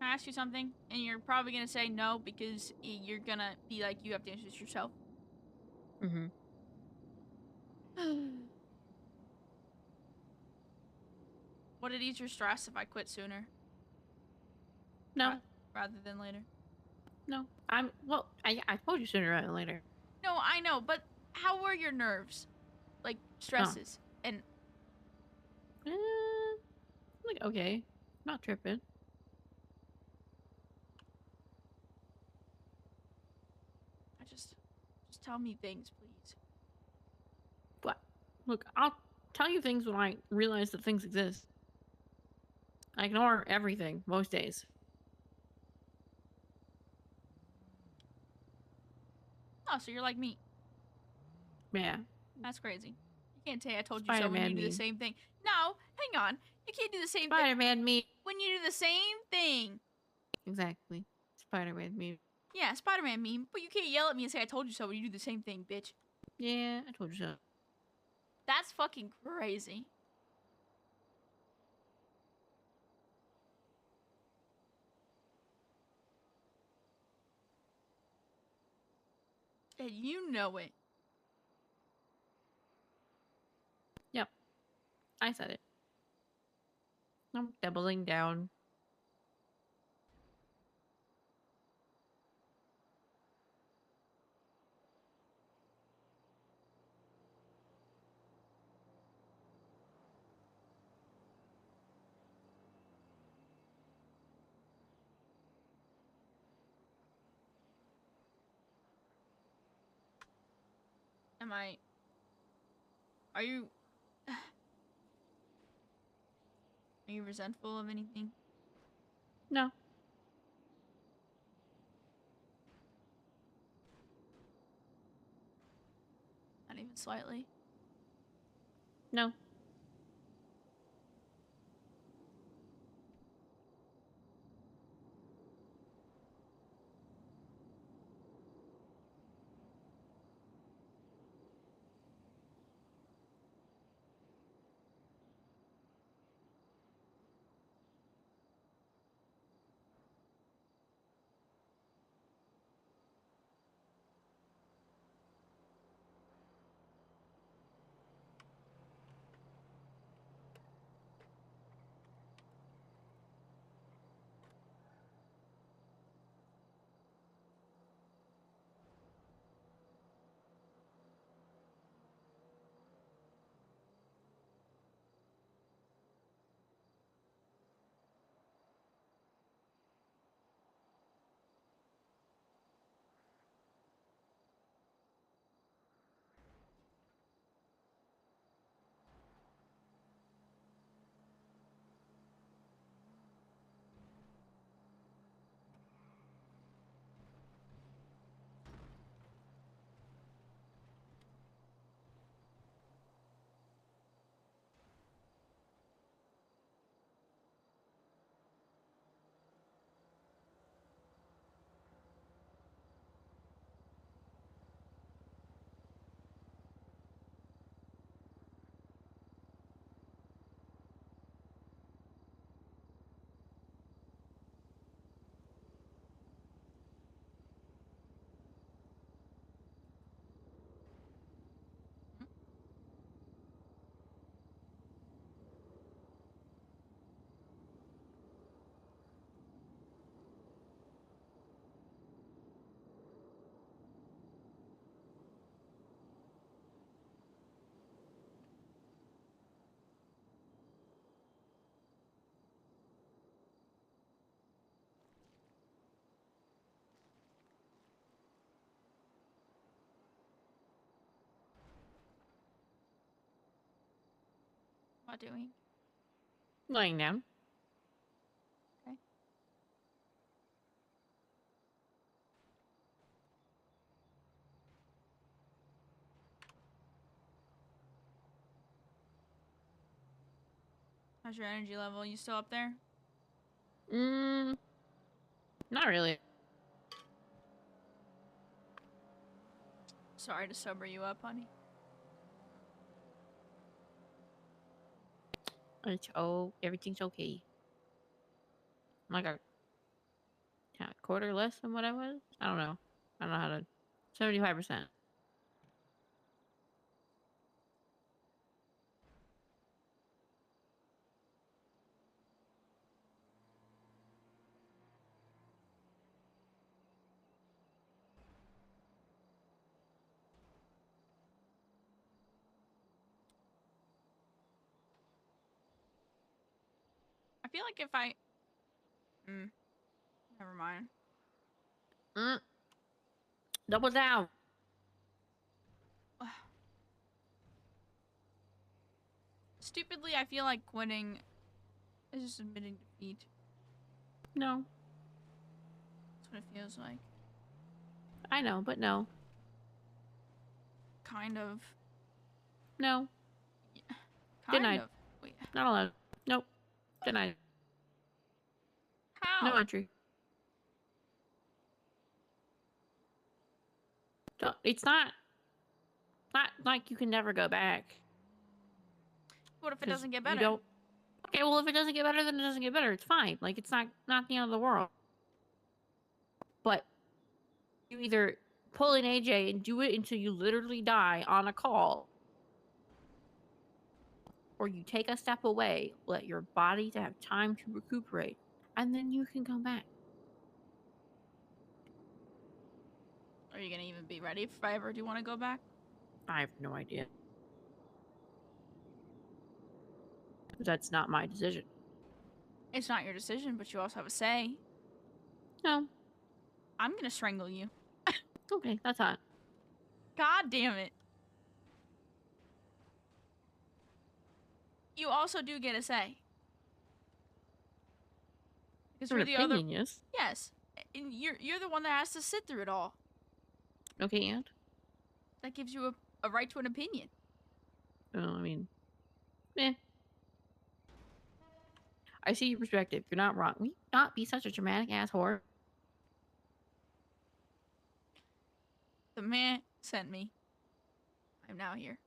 Can I ask you something? And you're probably gonna say no because you're gonna be like, you have to answer this yourself. Mm-hmm. Would it ease your stress if I quit sooner No, rather than later? no. I told you sooner rather than later. No, I know, but how were your nerves? Like, Oh. stresses. And Eh, like, okay. Not tripping. just tell me things, please. But, look, I'll tell you things when I realize that things exist. I ignore everything most days. Oh, so you're like me. Yeah. That's crazy. You can't say I told you so when Spider-Man you do the meme. same thing. No, hang on. You can't do the same thing Spider-Man meme. when you do the same thing. Exactly. Spider-Man meme. Yeah, Spider-Man meme, but you can't yell at me and say I told you so when you do the same thing, bitch. Yeah, I told you so. That's fucking crazy. And you know it. Yep. I said it. I'm doubling down. Am I... Are you... Are you resentful of anything? No. Not even slightly. No. What doing? Lying down. Okay. How's your energy level? You still up there? Mm, not really. Sorry to sober you up, honey. Everything's okay. Oh my god. Yeah, a quarter less than what I was. I don't know. I don't know how to. 75%. I feel like if I... never mind. Double down. Stupidly, I feel like quitting is just admitting defeat. No. That's what it feels like. I know, but no. Kind of. No. Yeah. Kind Denied. of. Wait. Not allowed. Nope. Denied. How? No entry. It's not like you can never go back. What if it 'Cause doesn't get you better? don't. Okay, well, if it doesn't get better, then it doesn't get better. It's fine. Like, it's not the end of the world. But you either pull an AJ and do it until you literally die on a call, or you take a step away, let your body to have time to recuperate, and then you can come back. Are you gonna even be ready if I ever do want to go back? I have no idea. That's not my decision. It's not your decision, but you also have a say. No. I'm gonna strangle you. Okay, that's hot. God damn it. You also do get a say. Because Your you're the opinion, other... yes. Yes. And you're the one that has to sit through it all. Okay, and? That gives you a right to an opinion. I mean, eh. I see your perspective. You're not wrong. Will you not be such a dramatic ass whore? The man sent me. I'm now here.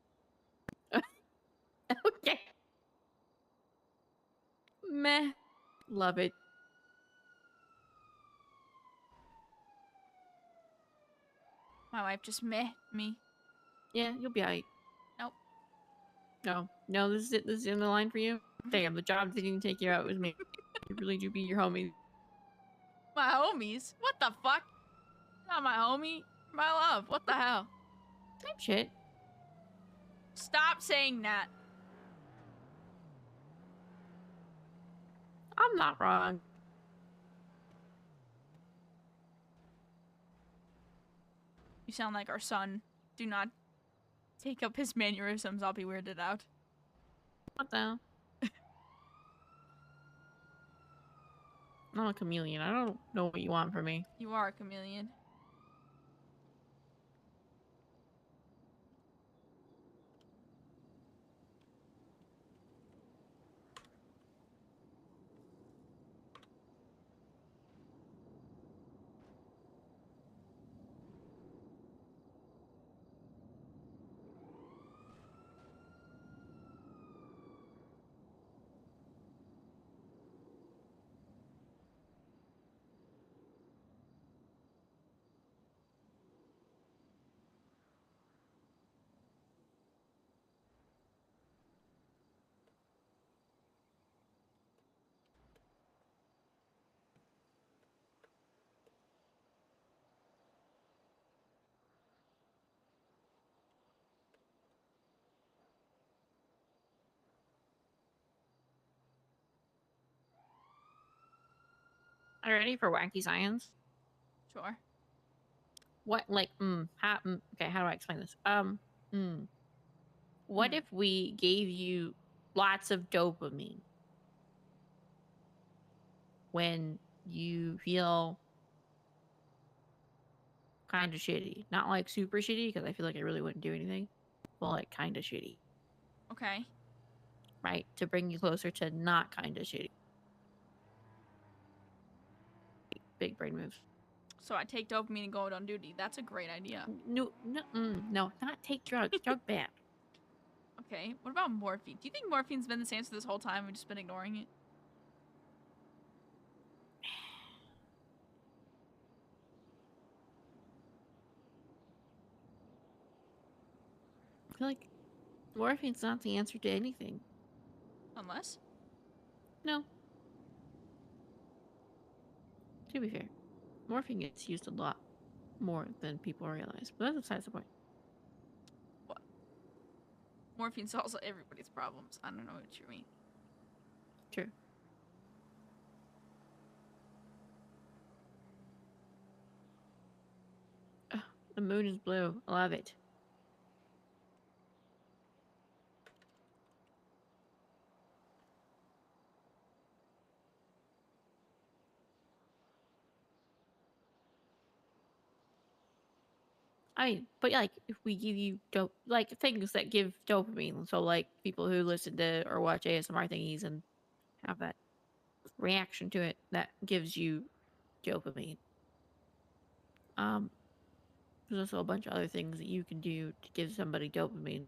Okay. Meh. Love it. My wife just meh me. Yeah, you'll be alright. Nope. No, this is it. This is in the line for you. Damn, the job didn't even take you out. It was me. You really do be your homie. My homies? What the fuck? Not my homie. My love. What the hell? Type shit. Stop saying that. I'm not wrong. You sound like our son. Do not take up his mannerisms. I'll be weirded out. What the hell? I'm a chameleon. I don't know what you want from me. You are a chameleon. Are you ready for wacky science? Sure. What, like, okay, how do I explain this? What if we gave you lots of dopamine when you feel kind of shitty? Not like super shitty, because I feel like I really wouldn't do anything, but like kind of shitty, Okay. right? To bring you closer to not kind of shitty. Big brain move. So I take dopamine and go out on duty. That's a great idea. No, not take drugs. Drug ban. Okay. What about morphine? Do you think morphine's been the answer this whole time? We've just been ignoring it? I feel like morphine's not the answer to anything. Unless? No. To be fair, morphine gets used a lot more than people realize, but that's besides the point. What? Morphine solves everybody's problems. I don't know what you mean. True. Ugh, the moon is blue. I love it. I mean, but like, if we give you like things that give dopamine, so like people who listen to or watch ASMR thingies and have that reaction to it, that gives you dopamine. Um, there's also a bunch of other things that you can do to give somebody dopamine.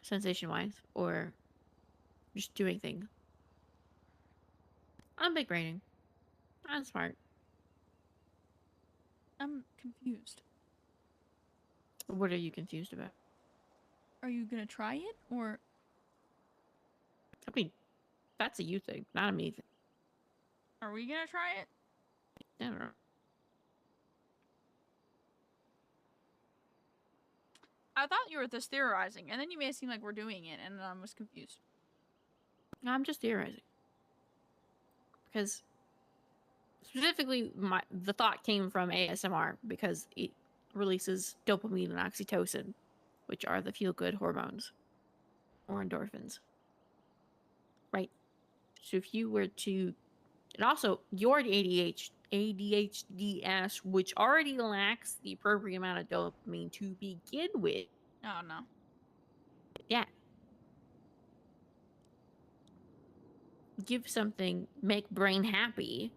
Sensation wise, or just doing things. I'm big braining. I'm smart. I'm confused. What are you confused about? Are you gonna try it, or I mean, that's a you thing, not a me thing. are we gonna try it? Never. I thought you were just theorizing, and then you made it seem like we're doing it, and I was confused. I'm just theorizing. Because specifically, the thought came from ASMR because it releases dopamine and oxytocin, which are the feel-good hormones or endorphins. Right. So if you were to, and also your ADHD, which already lacks the appropriate amount of dopamine to begin with. Oh no. Yeah. Give something, make brain happy,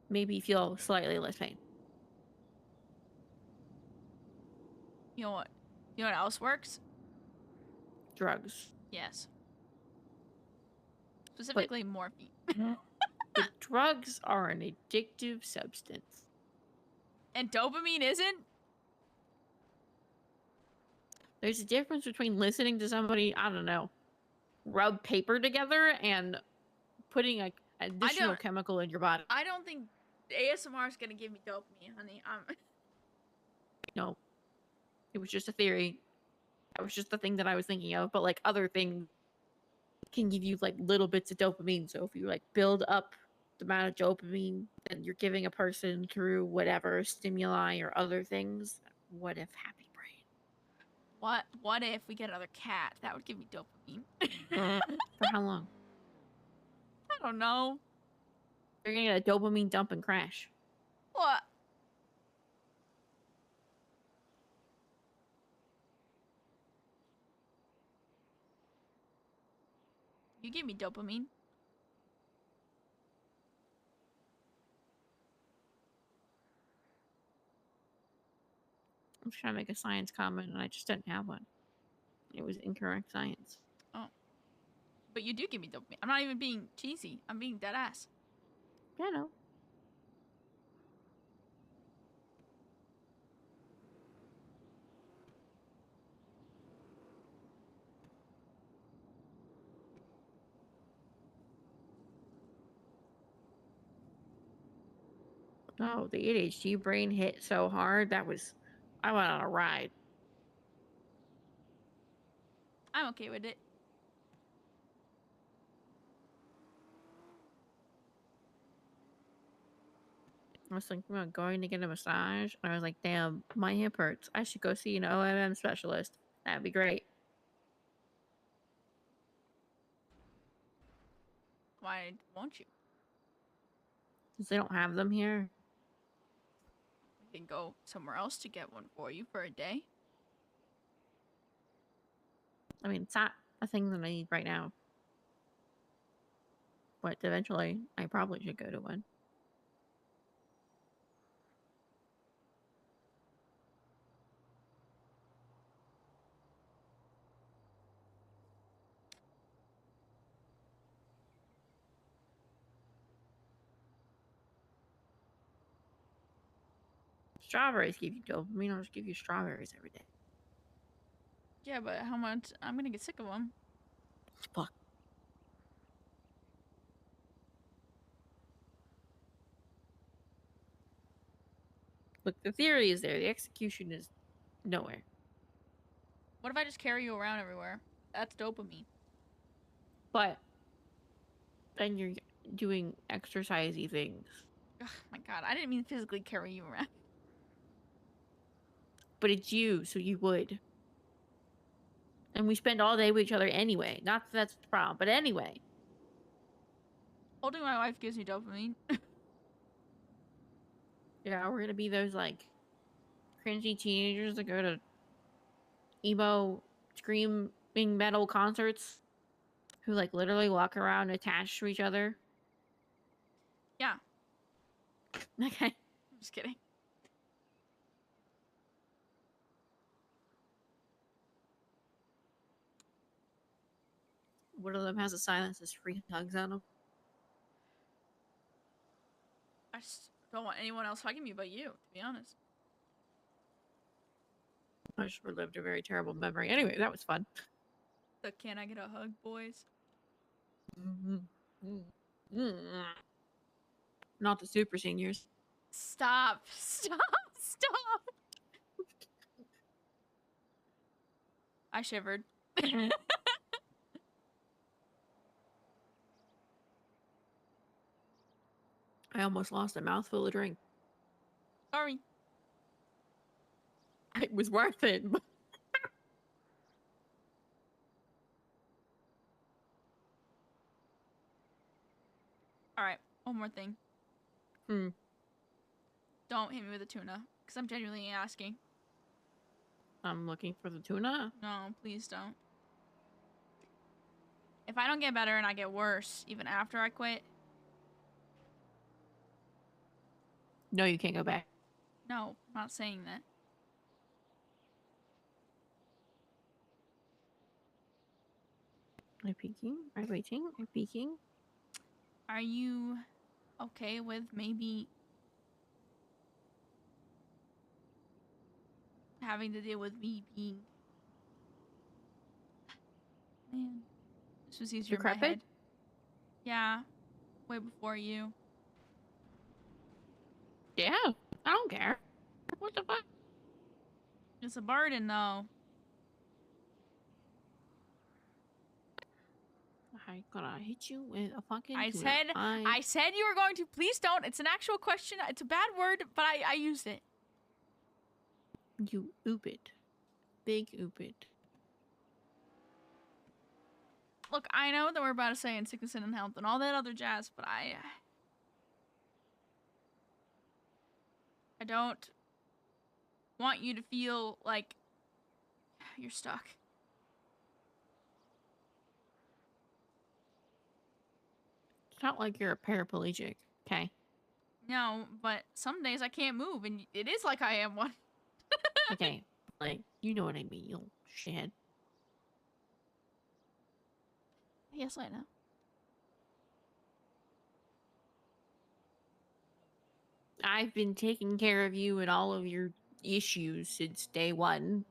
maybe feel slightly less pain. You know what? You know what else works? Drugs. Yes. Specifically morphine. But drugs are an addictive substance. And dopamine isn't? There's a difference between listening to somebody, I don't know, rub paper together and putting an additional chemical in your body. I don't think ASMR is gonna give me dopamine, honey. No. It was just a theory. That was just the thing that I was thinking of. But like other things can give you like little bits of dopamine. So if you like build up the amount of dopamine that you're giving a person through whatever stimuli or other things, what if happy brain? What if we get another cat? That would give me dopamine. For how long? I don't know. You're gonna get a dopamine dump and crash. What? You give me dopamine. I'm trying to make a science comment and I just didn't have one. It was incorrect science. Oh. But you do give me dopamine. I'm not even being cheesy. I'm being dead ass. Yeah, no. Oh, the ADHD brain hit so hard. That was, I went on a ride. I'm okay with it. I was thinking about going to get a massage. And I was like, damn, my hip hurts. I should go see an OMM specialist. That'd be great. Why won't you? Because they don't have them here. We can go somewhere else to get one for you for a day. I mean, it's not a thing that I need right now. But eventually, I probably should go to one. Strawberries give you dopamine. I'll just give you strawberries every day. Yeah, but how much? I'm gonna get sick of them. Fuck. Look, the theory is there. The execution is nowhere. What if I just carry you around everywhere? That's dopamine. But then you're doing exercisey things. Oh my god, I didn't mean physically carry you around. But it's you, so you would. And we spend all day with each other anyway. Not that that's the problem, but anyway. Holding my wife gives me dopamine. Yeah, we're gonna be those like cringy teenagers that go to emo screaming metal concerts who like literally walk around attached to each other. Yeah, Okay. I'm just kidding. One of them has a sign that says free hugs on them. I just don't want anyone else hugging me but you, to be honest. I just relived a very terrible memory. Anyway, that was fun. The can I get a hug, boys? Not the super seniors. Stop. Stop. Stop. I shivered. I almost lost a mouthful of drink. Sorry. It was worth it. Alright, one more thing. Hmm. Don't hit me with a tuna, because I'm genuinely asking. I'm looking for the tuna. No, please don't. If I don't get better and I get worse, even after I quit, No, you can't go back. no, I'm not saying that. Am I peeking? Am I waiting? Am I peeking? Are you okay with maybe having to deal with me being... Man, this was easier in my Decrepit? head. Yeah, way before you. Yeah, I don't care. What the fuck? It's a burden, though. I'm gonna hit you with a fucking I tuna. said you were going to. Please don't. It's an actual question. It's a bad word, but I used it. You oopit. Big oopit. Look, I know that we're about to say in sickness and in health and all that other jazz, but I don't want you to feel like you're stuck. It's not like you're a paraplegic, okay? No, but some days I can't move, and it is like I am one. Okay, like, you know what I mean, you little shithead. Yes, I know. I've been taking care of you and all of your issues since day one.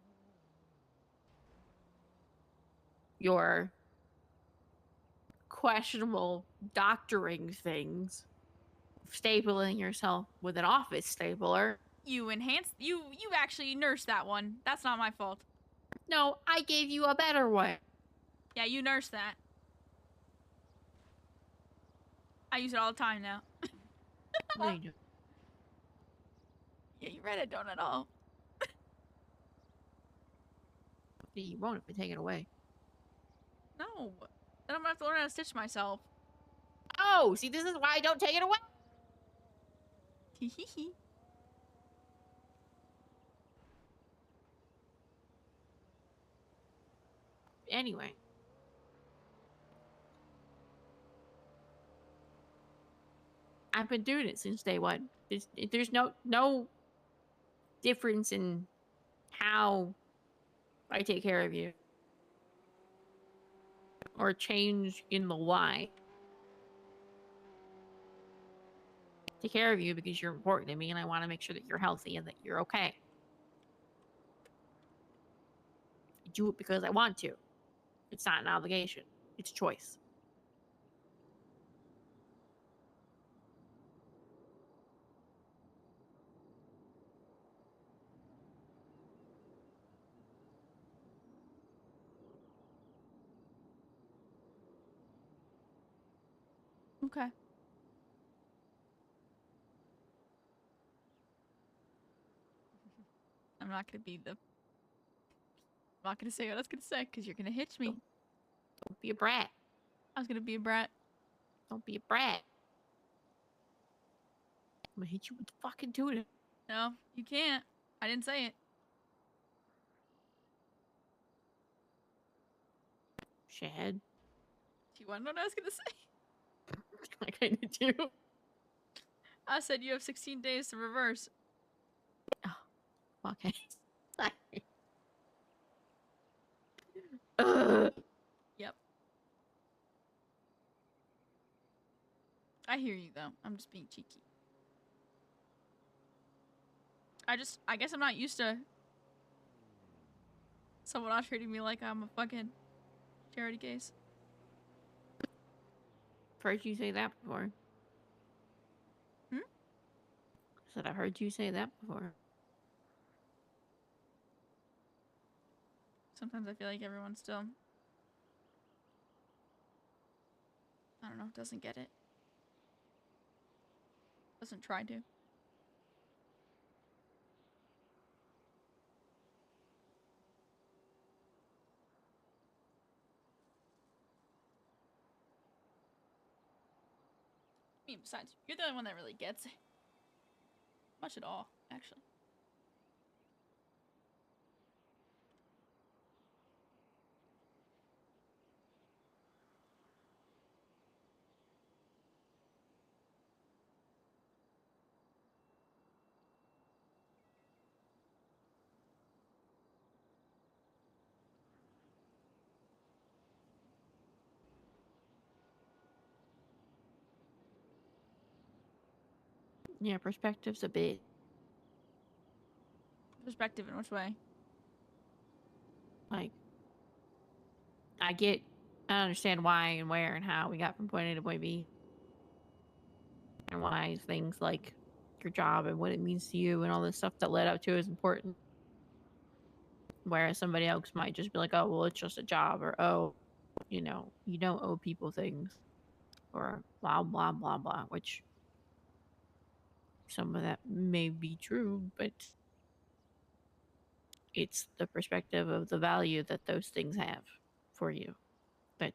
Your questionable doctoring things, stapling yourself with an office stapler. You actually nursed that one. That's not my fault. No, I gave you a better one. Yeah, you nursed that. I use it all the time now. No, you don't. Yeah, you read it, don't at all. You won't if I take it away. No. Then I'm gonna have to learn how to stitch myself. Oh, see, this is why I don't take it away. Teehee. Anyway. I've been doing it since day one. There's no difference in how I take care of you. Or change in the why. take care of you because you're important to me and I want to make sure that you're healthy and that you're okay. I do it because I want to. It's not an obligation. It's a choice. Okay. I'm not gonna be the. I'm not gonna say what I was gonna say because you're gonna hitch me. Don't be a brat. I was gonna be a brat. Don't be a brat. I'm gonna hit you with the fucking tuna. No, you can't. I didn't say it. Shad. Do you want to know what I was gonna say? I kind of do. I said you have 16 days to reverse. Oh, okay. Sorry. Yep. I hear you though. I'm just being cheeky. I guess I'm not used to someone else treating me like I'm a fucking charity case. I've heard you say that before. Hmm? I said I've heard you say that before. Sometimes I feel like everyone still, I don't know, doesn't get it. Doesn't try to. I mean, besides, you're the only one that really gets it. Much at all, actually. Yeah, perspective's a bit. Perspective in which way? Like, I understand why and where and how we got from point A to point B. And why things like your job and what it means to you and all this stuff that led up to it is important. Whereas somebody else might just be like, oh, well, it's just a job, or oh, you don't owe people things, or blah, blah, blah, blah, which some of that may be true, but it's the perspective of the value that those things have for you that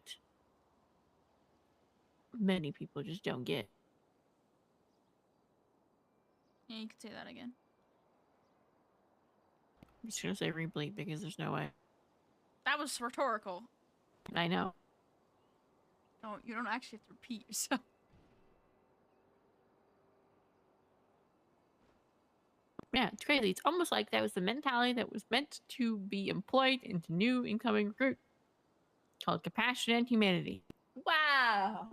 many people just don't get. Yeah, you could say that again. I'm just gonna say rebleed because there's no way. That was rhetorical. I know. No, you don't actually have to repeat yourself. Yeah, it's crazy. It's almost like that was the mentality that was meant to be employed into new incoming recruit, called compassion and humanity. Wow.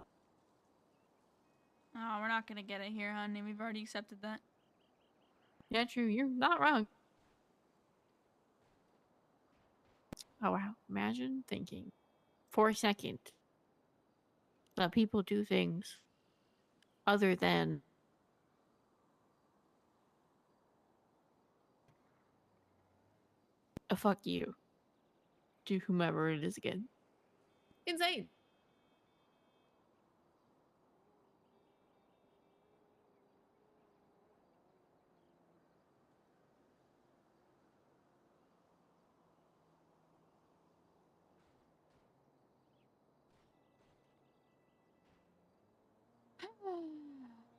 Oh, we're not gonna get it here, honey. We've already accepted that. Yeah, true. You're not wrong. Oh, wow. Imagine thinking for a second that people do things other than a fuck you to whomever it is again. Insane.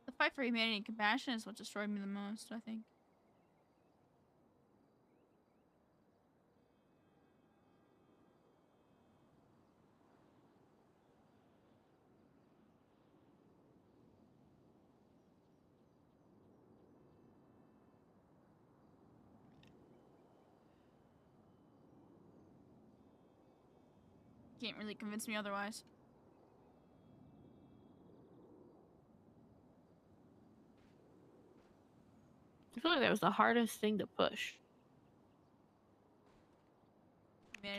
The fight for humanity and compassion is what destroyed me the most, I think. Can't really convince me otherwise. feel like that was the hardest thing to push.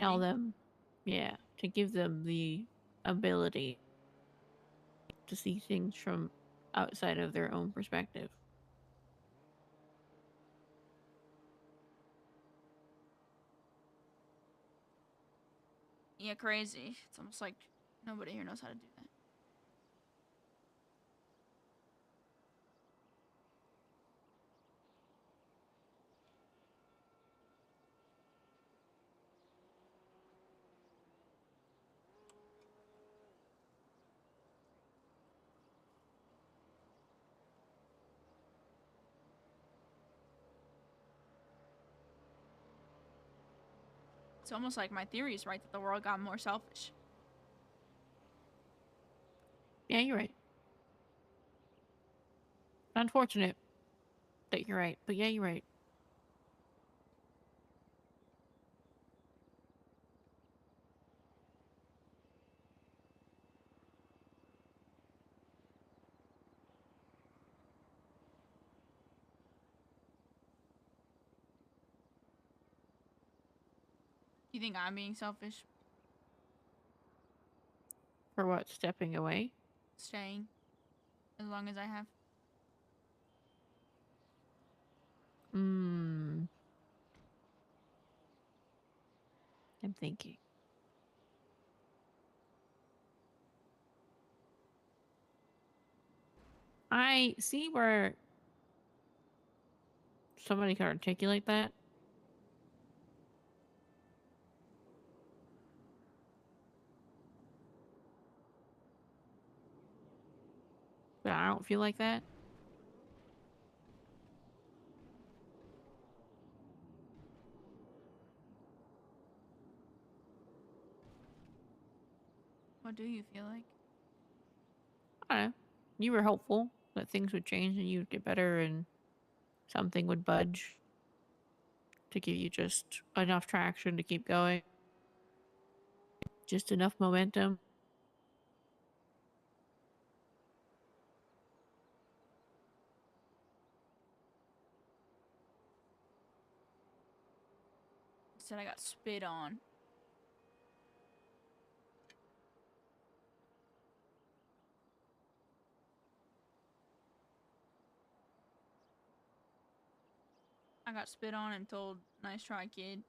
Tell Humanity. them, yeah, to give them the ability to see things from outside of their own perspective. Yeah, crazy. It's almost like nobody here knows how to do that. It's almost like my theory is right that the world got more selfish. Yeah, you're right. Unfortunate that you're right, but yeah, you're right. You think I'm being selfish? For what? Stepping away? Staying as long as I have. Hmm. I'm thinking. I see where somebody can articulate that. But I don't feel like that. What do you feel like? I don't know. You were hopeful that things would change and you'd get better and something would budge to give you just enough traction to keep going. Just enough momentum. Said I got spit on. I got spit on and told, nice try, kid.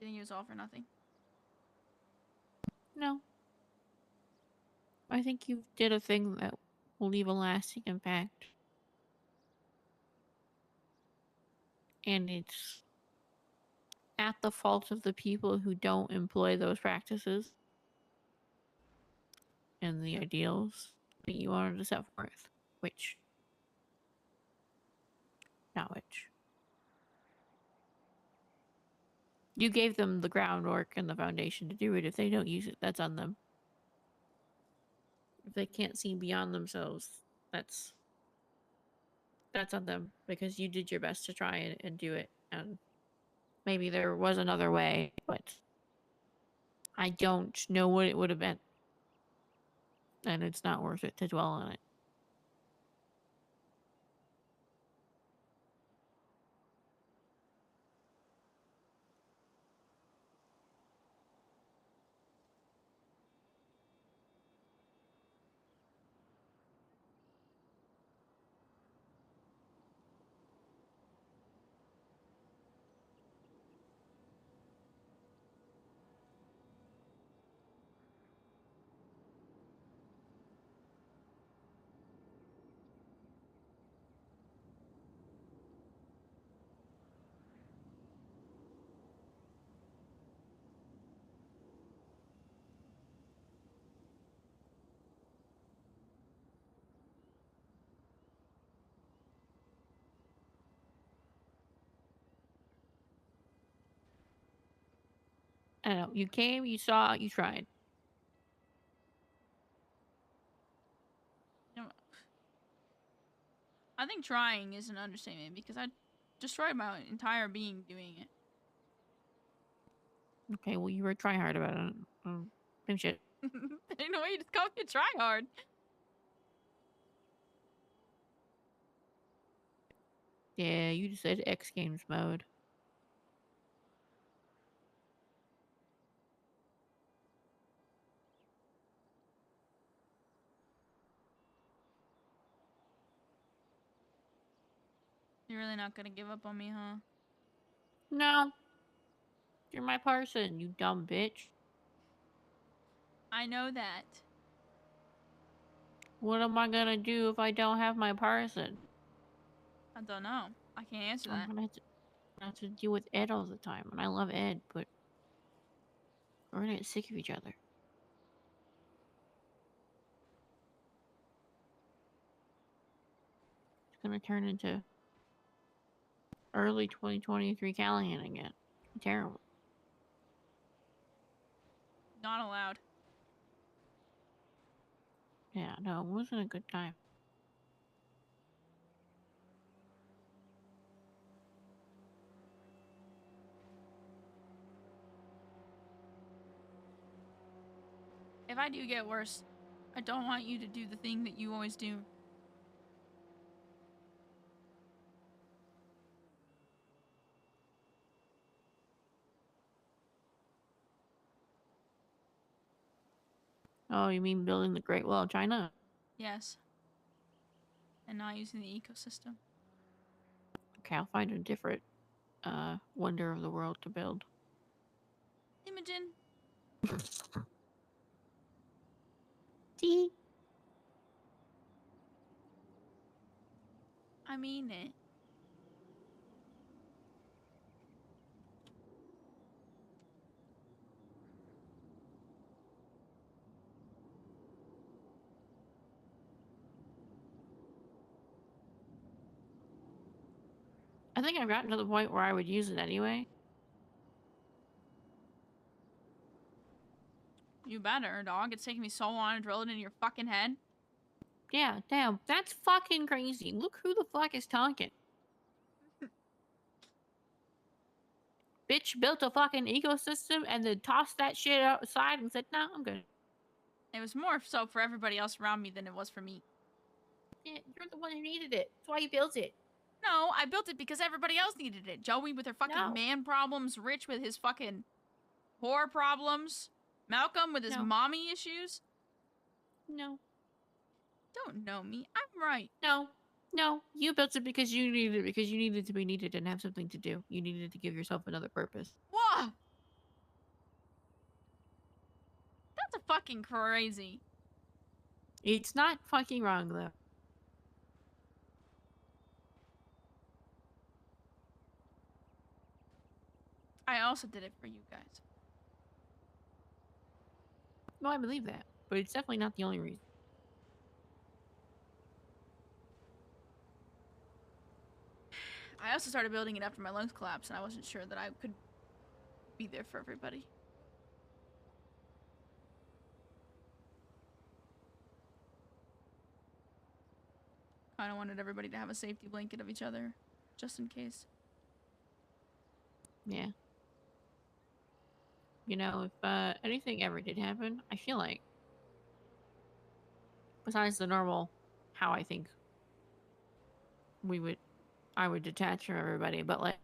You think it was all for nothing? No. I think you did a thing that will leave a lasting impact. And it's at the fault of the people who don't employ those practices and the ideals that you wanted to set forth. Which, not which. You gave them the groundwork and the foundation to do it. If they don't use it, that's on them. If they can't see beyond themselves, that's on them because you did your best to try and do it. And maybe there was another way, but I don't know what it would have been. And it's not worth it to dwell on it. I don't know. You came, you saw, you tried. You know, I think trying is an understatement because I destroyed my entire being doing it. Okay, well, you were try hard about it. Same shit. You know what? You just call me a tryhard. Yeah, you just said X Games mode. You're really not gonna give up on me, huh? No. You're my person, you dumb bitch. I know that. What am I gonna do if I don't have my person? I don't know. I can't answer I'm that. gonna have to deal with Ed all the time, and I love Ed, but we're gonna get sick of each other. It's gonna turn into early 2023 Callahan again. Terrible. Not allowed. Yeah, no, it wasn't a good time. If I do get worse, I don't want you to do the thing that you always do. Oh, you mean building the Great Wall of China? Yes. And not using the ecosystem. Okay, I'll find a different wonder of the world to build. Imogen. See? I mean it. I think I've gotten to the point where I would use it anyway. You better, dog. It's taking me so long to drill it into your fucking head. Yeah, damn, that's fucking crazy. Look who the fuck is talking. Bitch built a fucking ecosystem and then tossed that shit outside and said, "No, I'm good." It was more so for everybody else around me than it was for me. Yeah, you're the one who needed it. That's why you built it. No, I built it because everybody else needed it. Joey with her fucking No. man problems, Rich with his fucking whore problems, Malcolm with his No. mommy issues. No. Don't know me. I'm right. No. No. You built it because you needed it, because you needed to be needed and have something to do. You needed to give yourself another purpose. Whoa! That's a fucking crazy. It's not fucking wrong, though. I also did it for you guys. No, I believe that. But it's definitely not the only reason. I also started building it after my lungs collapsed, and I wasn't sure that I could be there for everybody. Kind of wanted everybody to have a safety blanket of each other, just in case. Yeah. You know, if anything ever did happen, I feel like, besides the normal, how I think I would detach from everybody, but like,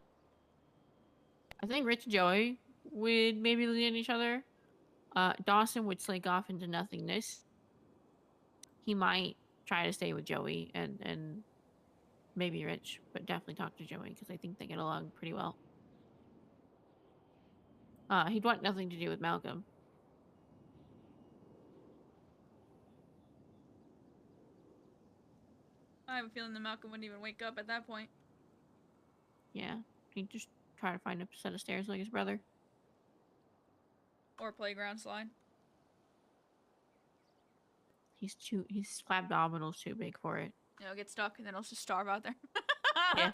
I think Rich and Joey would maybe lean on each other. Dawson would slink off into nothingness. He might try to stay with Joey and maybe Rich, but definitely talk to Joey because I think they get along pretty well. He'd want nothing to do with Malcolm. I have a feeling that Malcolm wouldn't even wake up at that point. Yeah, he'd just try to find a set of stairs like his brother. Or playground slide. His abdominal's too big for it. You know, get stuck and then I'll just starve out there. Yeah.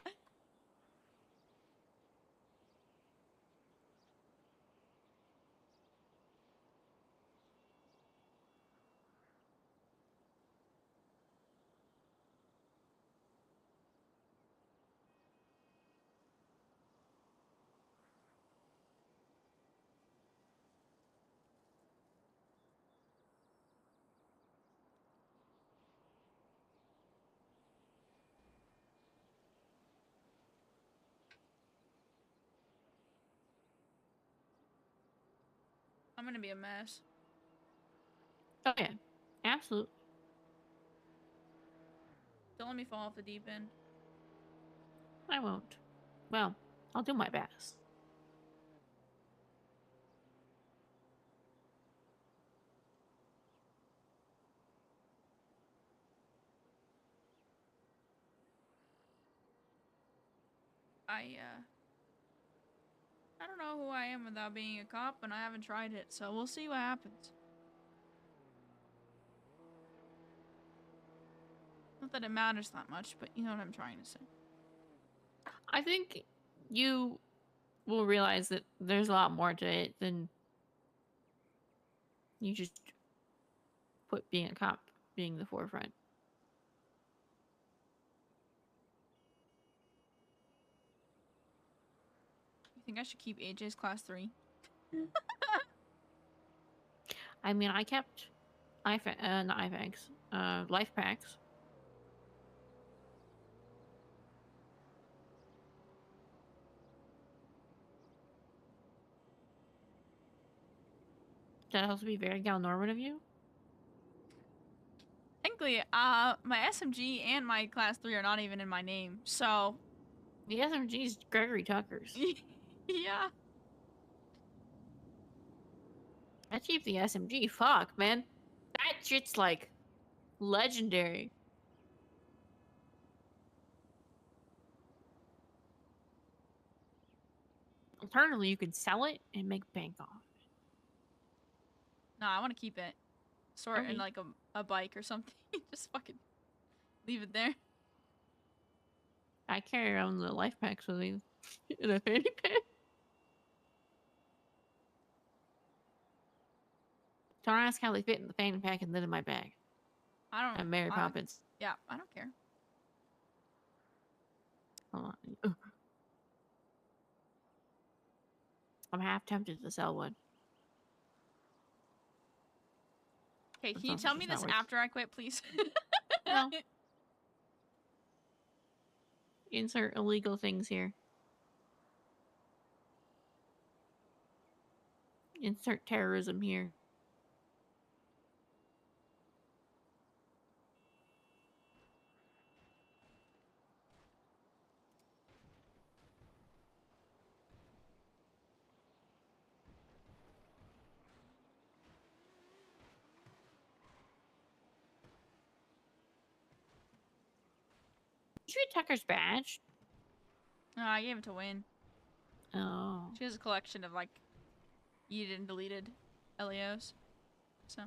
gonna be a mess. Oh yeah, absolutely. Don't let me fall off the deep end. I won't. Well, I'll do my best. I don't know who I am without being a cop, and I haven't tried it, so we'll see what happens. Not that it matters that much, but you know what I'm trying to say. I think you will realize that there's a lot more to it than you just put being a cop being the forefront. You think I should keep AJ's class 3? I mean, I kept not IFACs, life packs. That has to be very gal Norman of you. Thankfully, my SMG and my class 3 are not even in my name, so... The SMG's Gregory Tucker's. Yeah. I keep the SMG. Fuck, man. That shit's like legendary. Alternatively, you can sell it and make bank off. No, I want to keep it. Store it in Okay. like a bike or something. Just fucking leave it there. I carry around the life packs with me in a fanny pack. Don't ask how they fit in the fanny pack and then in my bag. I'm Mary Poppins. Yeah, I don't care. Hold on. I'm half tempted to sell one. Okay, can you tell me this after I quit, please? No. Insert illegal things here. Insert terrorism here. Did you get Tucker's badge? No, I gave it to Wayne. Oh. She has a collection of like yeeted and deleted LEOs. So.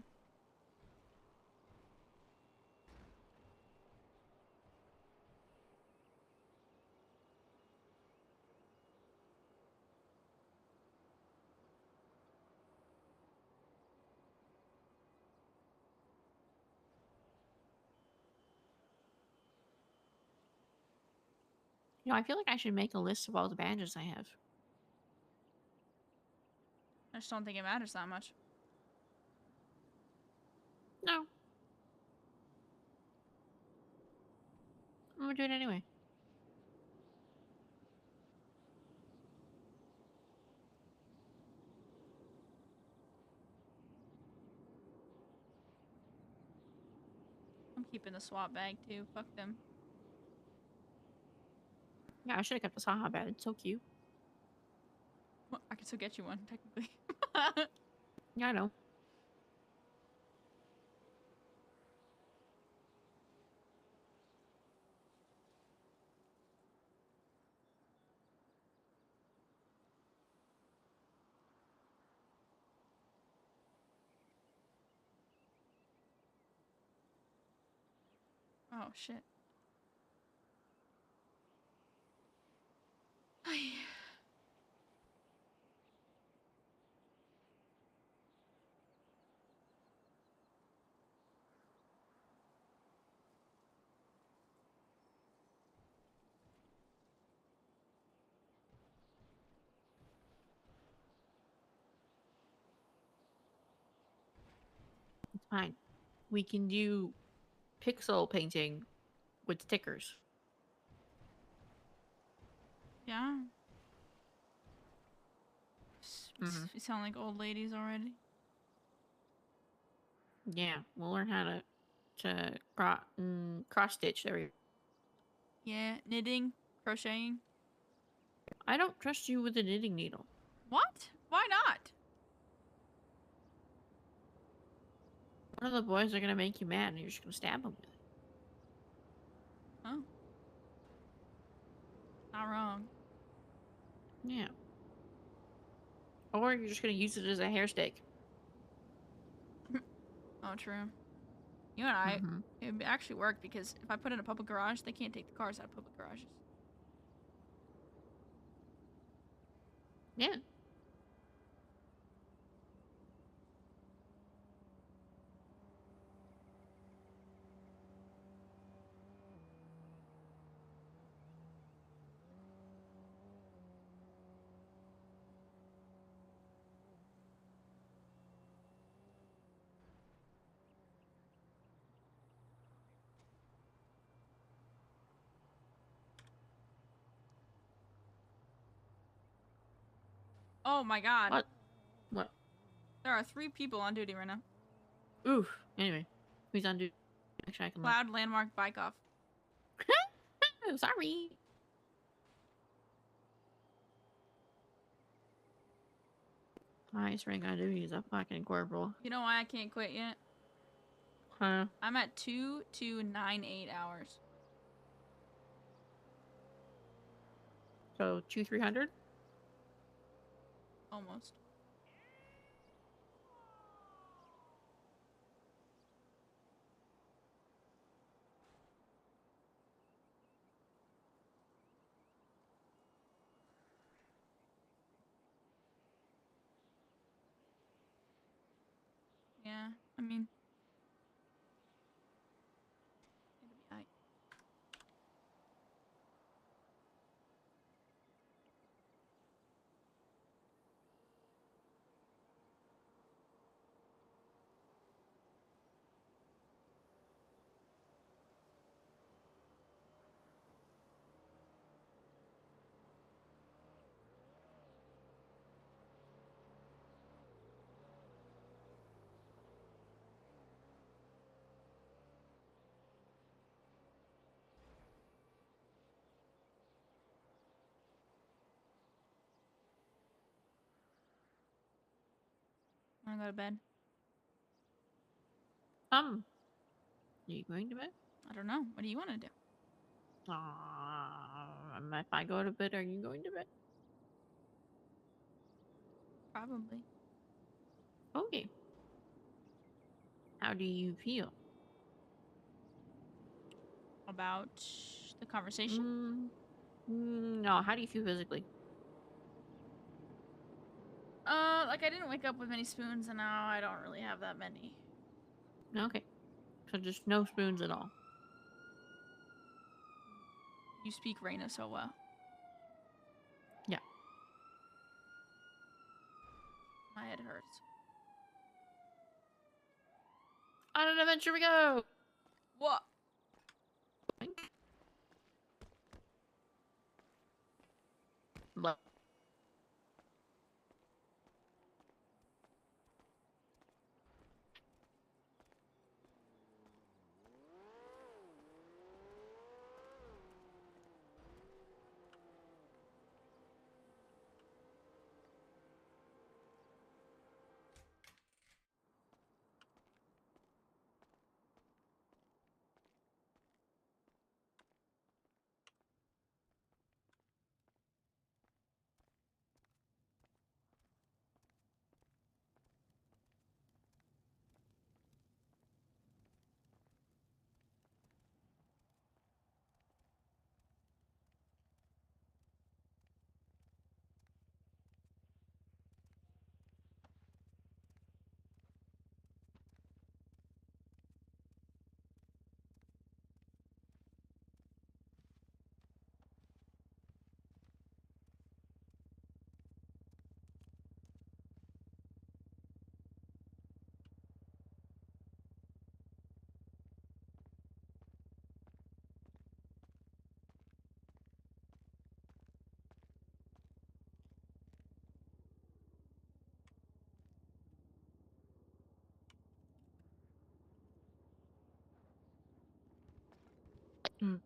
You know, I feel like I should make a list of all the badges I have. I just don't think it matters that much. No. I'm gonna do it anyway. I'm keeping the swap bag too. Fuck them. Yeah, I should have kept the Saha badge. It's so cute. Well, I can still get you one, technically. Yeah, I know. Oh, shit. It's fine. We can do pixel painting with stickers. Yeah. Mm-hmm. We sound like old ladies already. Yeah, we'll learn how to cross stitch. There we go. Yeah, knitting, crocheting. I don't trust you with a knitting needle. What? Why not? One of the boys are gonna make you mad, and you're just gonna stab him with it. Oh, not wrong. Yeah. Or you're just gonna use it as a hair stick. Oh, true. You and I, Mm-hmm. it would actually work because if I put it in a public garage, they can't take the cars out of public garages. Yeah. Oh my god. What? What? There are 3 people on duty right now. Oof. Anyway, who's on duty? Actually, I can look. Cloud landmark bike off. Oh, sorry. Highest rank on duty is a fucking corporal. You know why I can't quit yet? Huh? I'm at 2298 hours. So 2-300. Almost. Yeah, I mean, it'll be alright. Wanna go to bed? Are you going to bed? I don't know. What do you want to do? If I go to bed, are you going to bed? Probably. Okay. How do you feel? About the conversation? No, how do you feel physically? Like I didn't wake up with many spoons and now I don't really have that many. Okay. So just no spoons at all. You speak Reyna so well. Yeah. My head hurts. On an adventure we go! What? Look. Mm.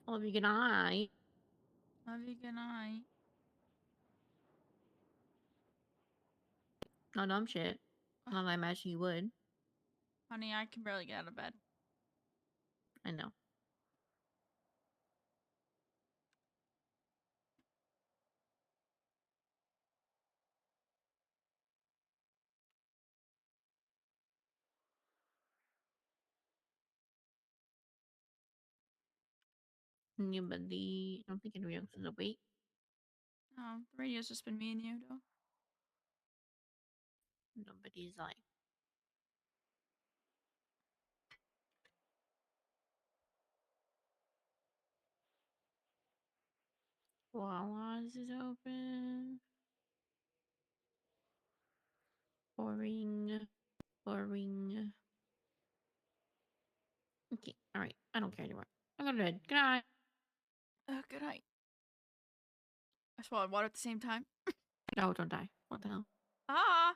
Love you. Good night. Love you. Good night. No dumb shit. Ugh, Not that I imagine you would. honey, I can barely get out of bed. I know. Yeah, but I don't think anyone else is awake. Oh, the radio's just been me and you, though. Nobody's like. Wawa's is open. Boring. Boring. Okay, alright. I don't care anymore. I'm going to bed. Good night. Good night. I swallowed water at the same time. No, don't die. What the hell? Ah!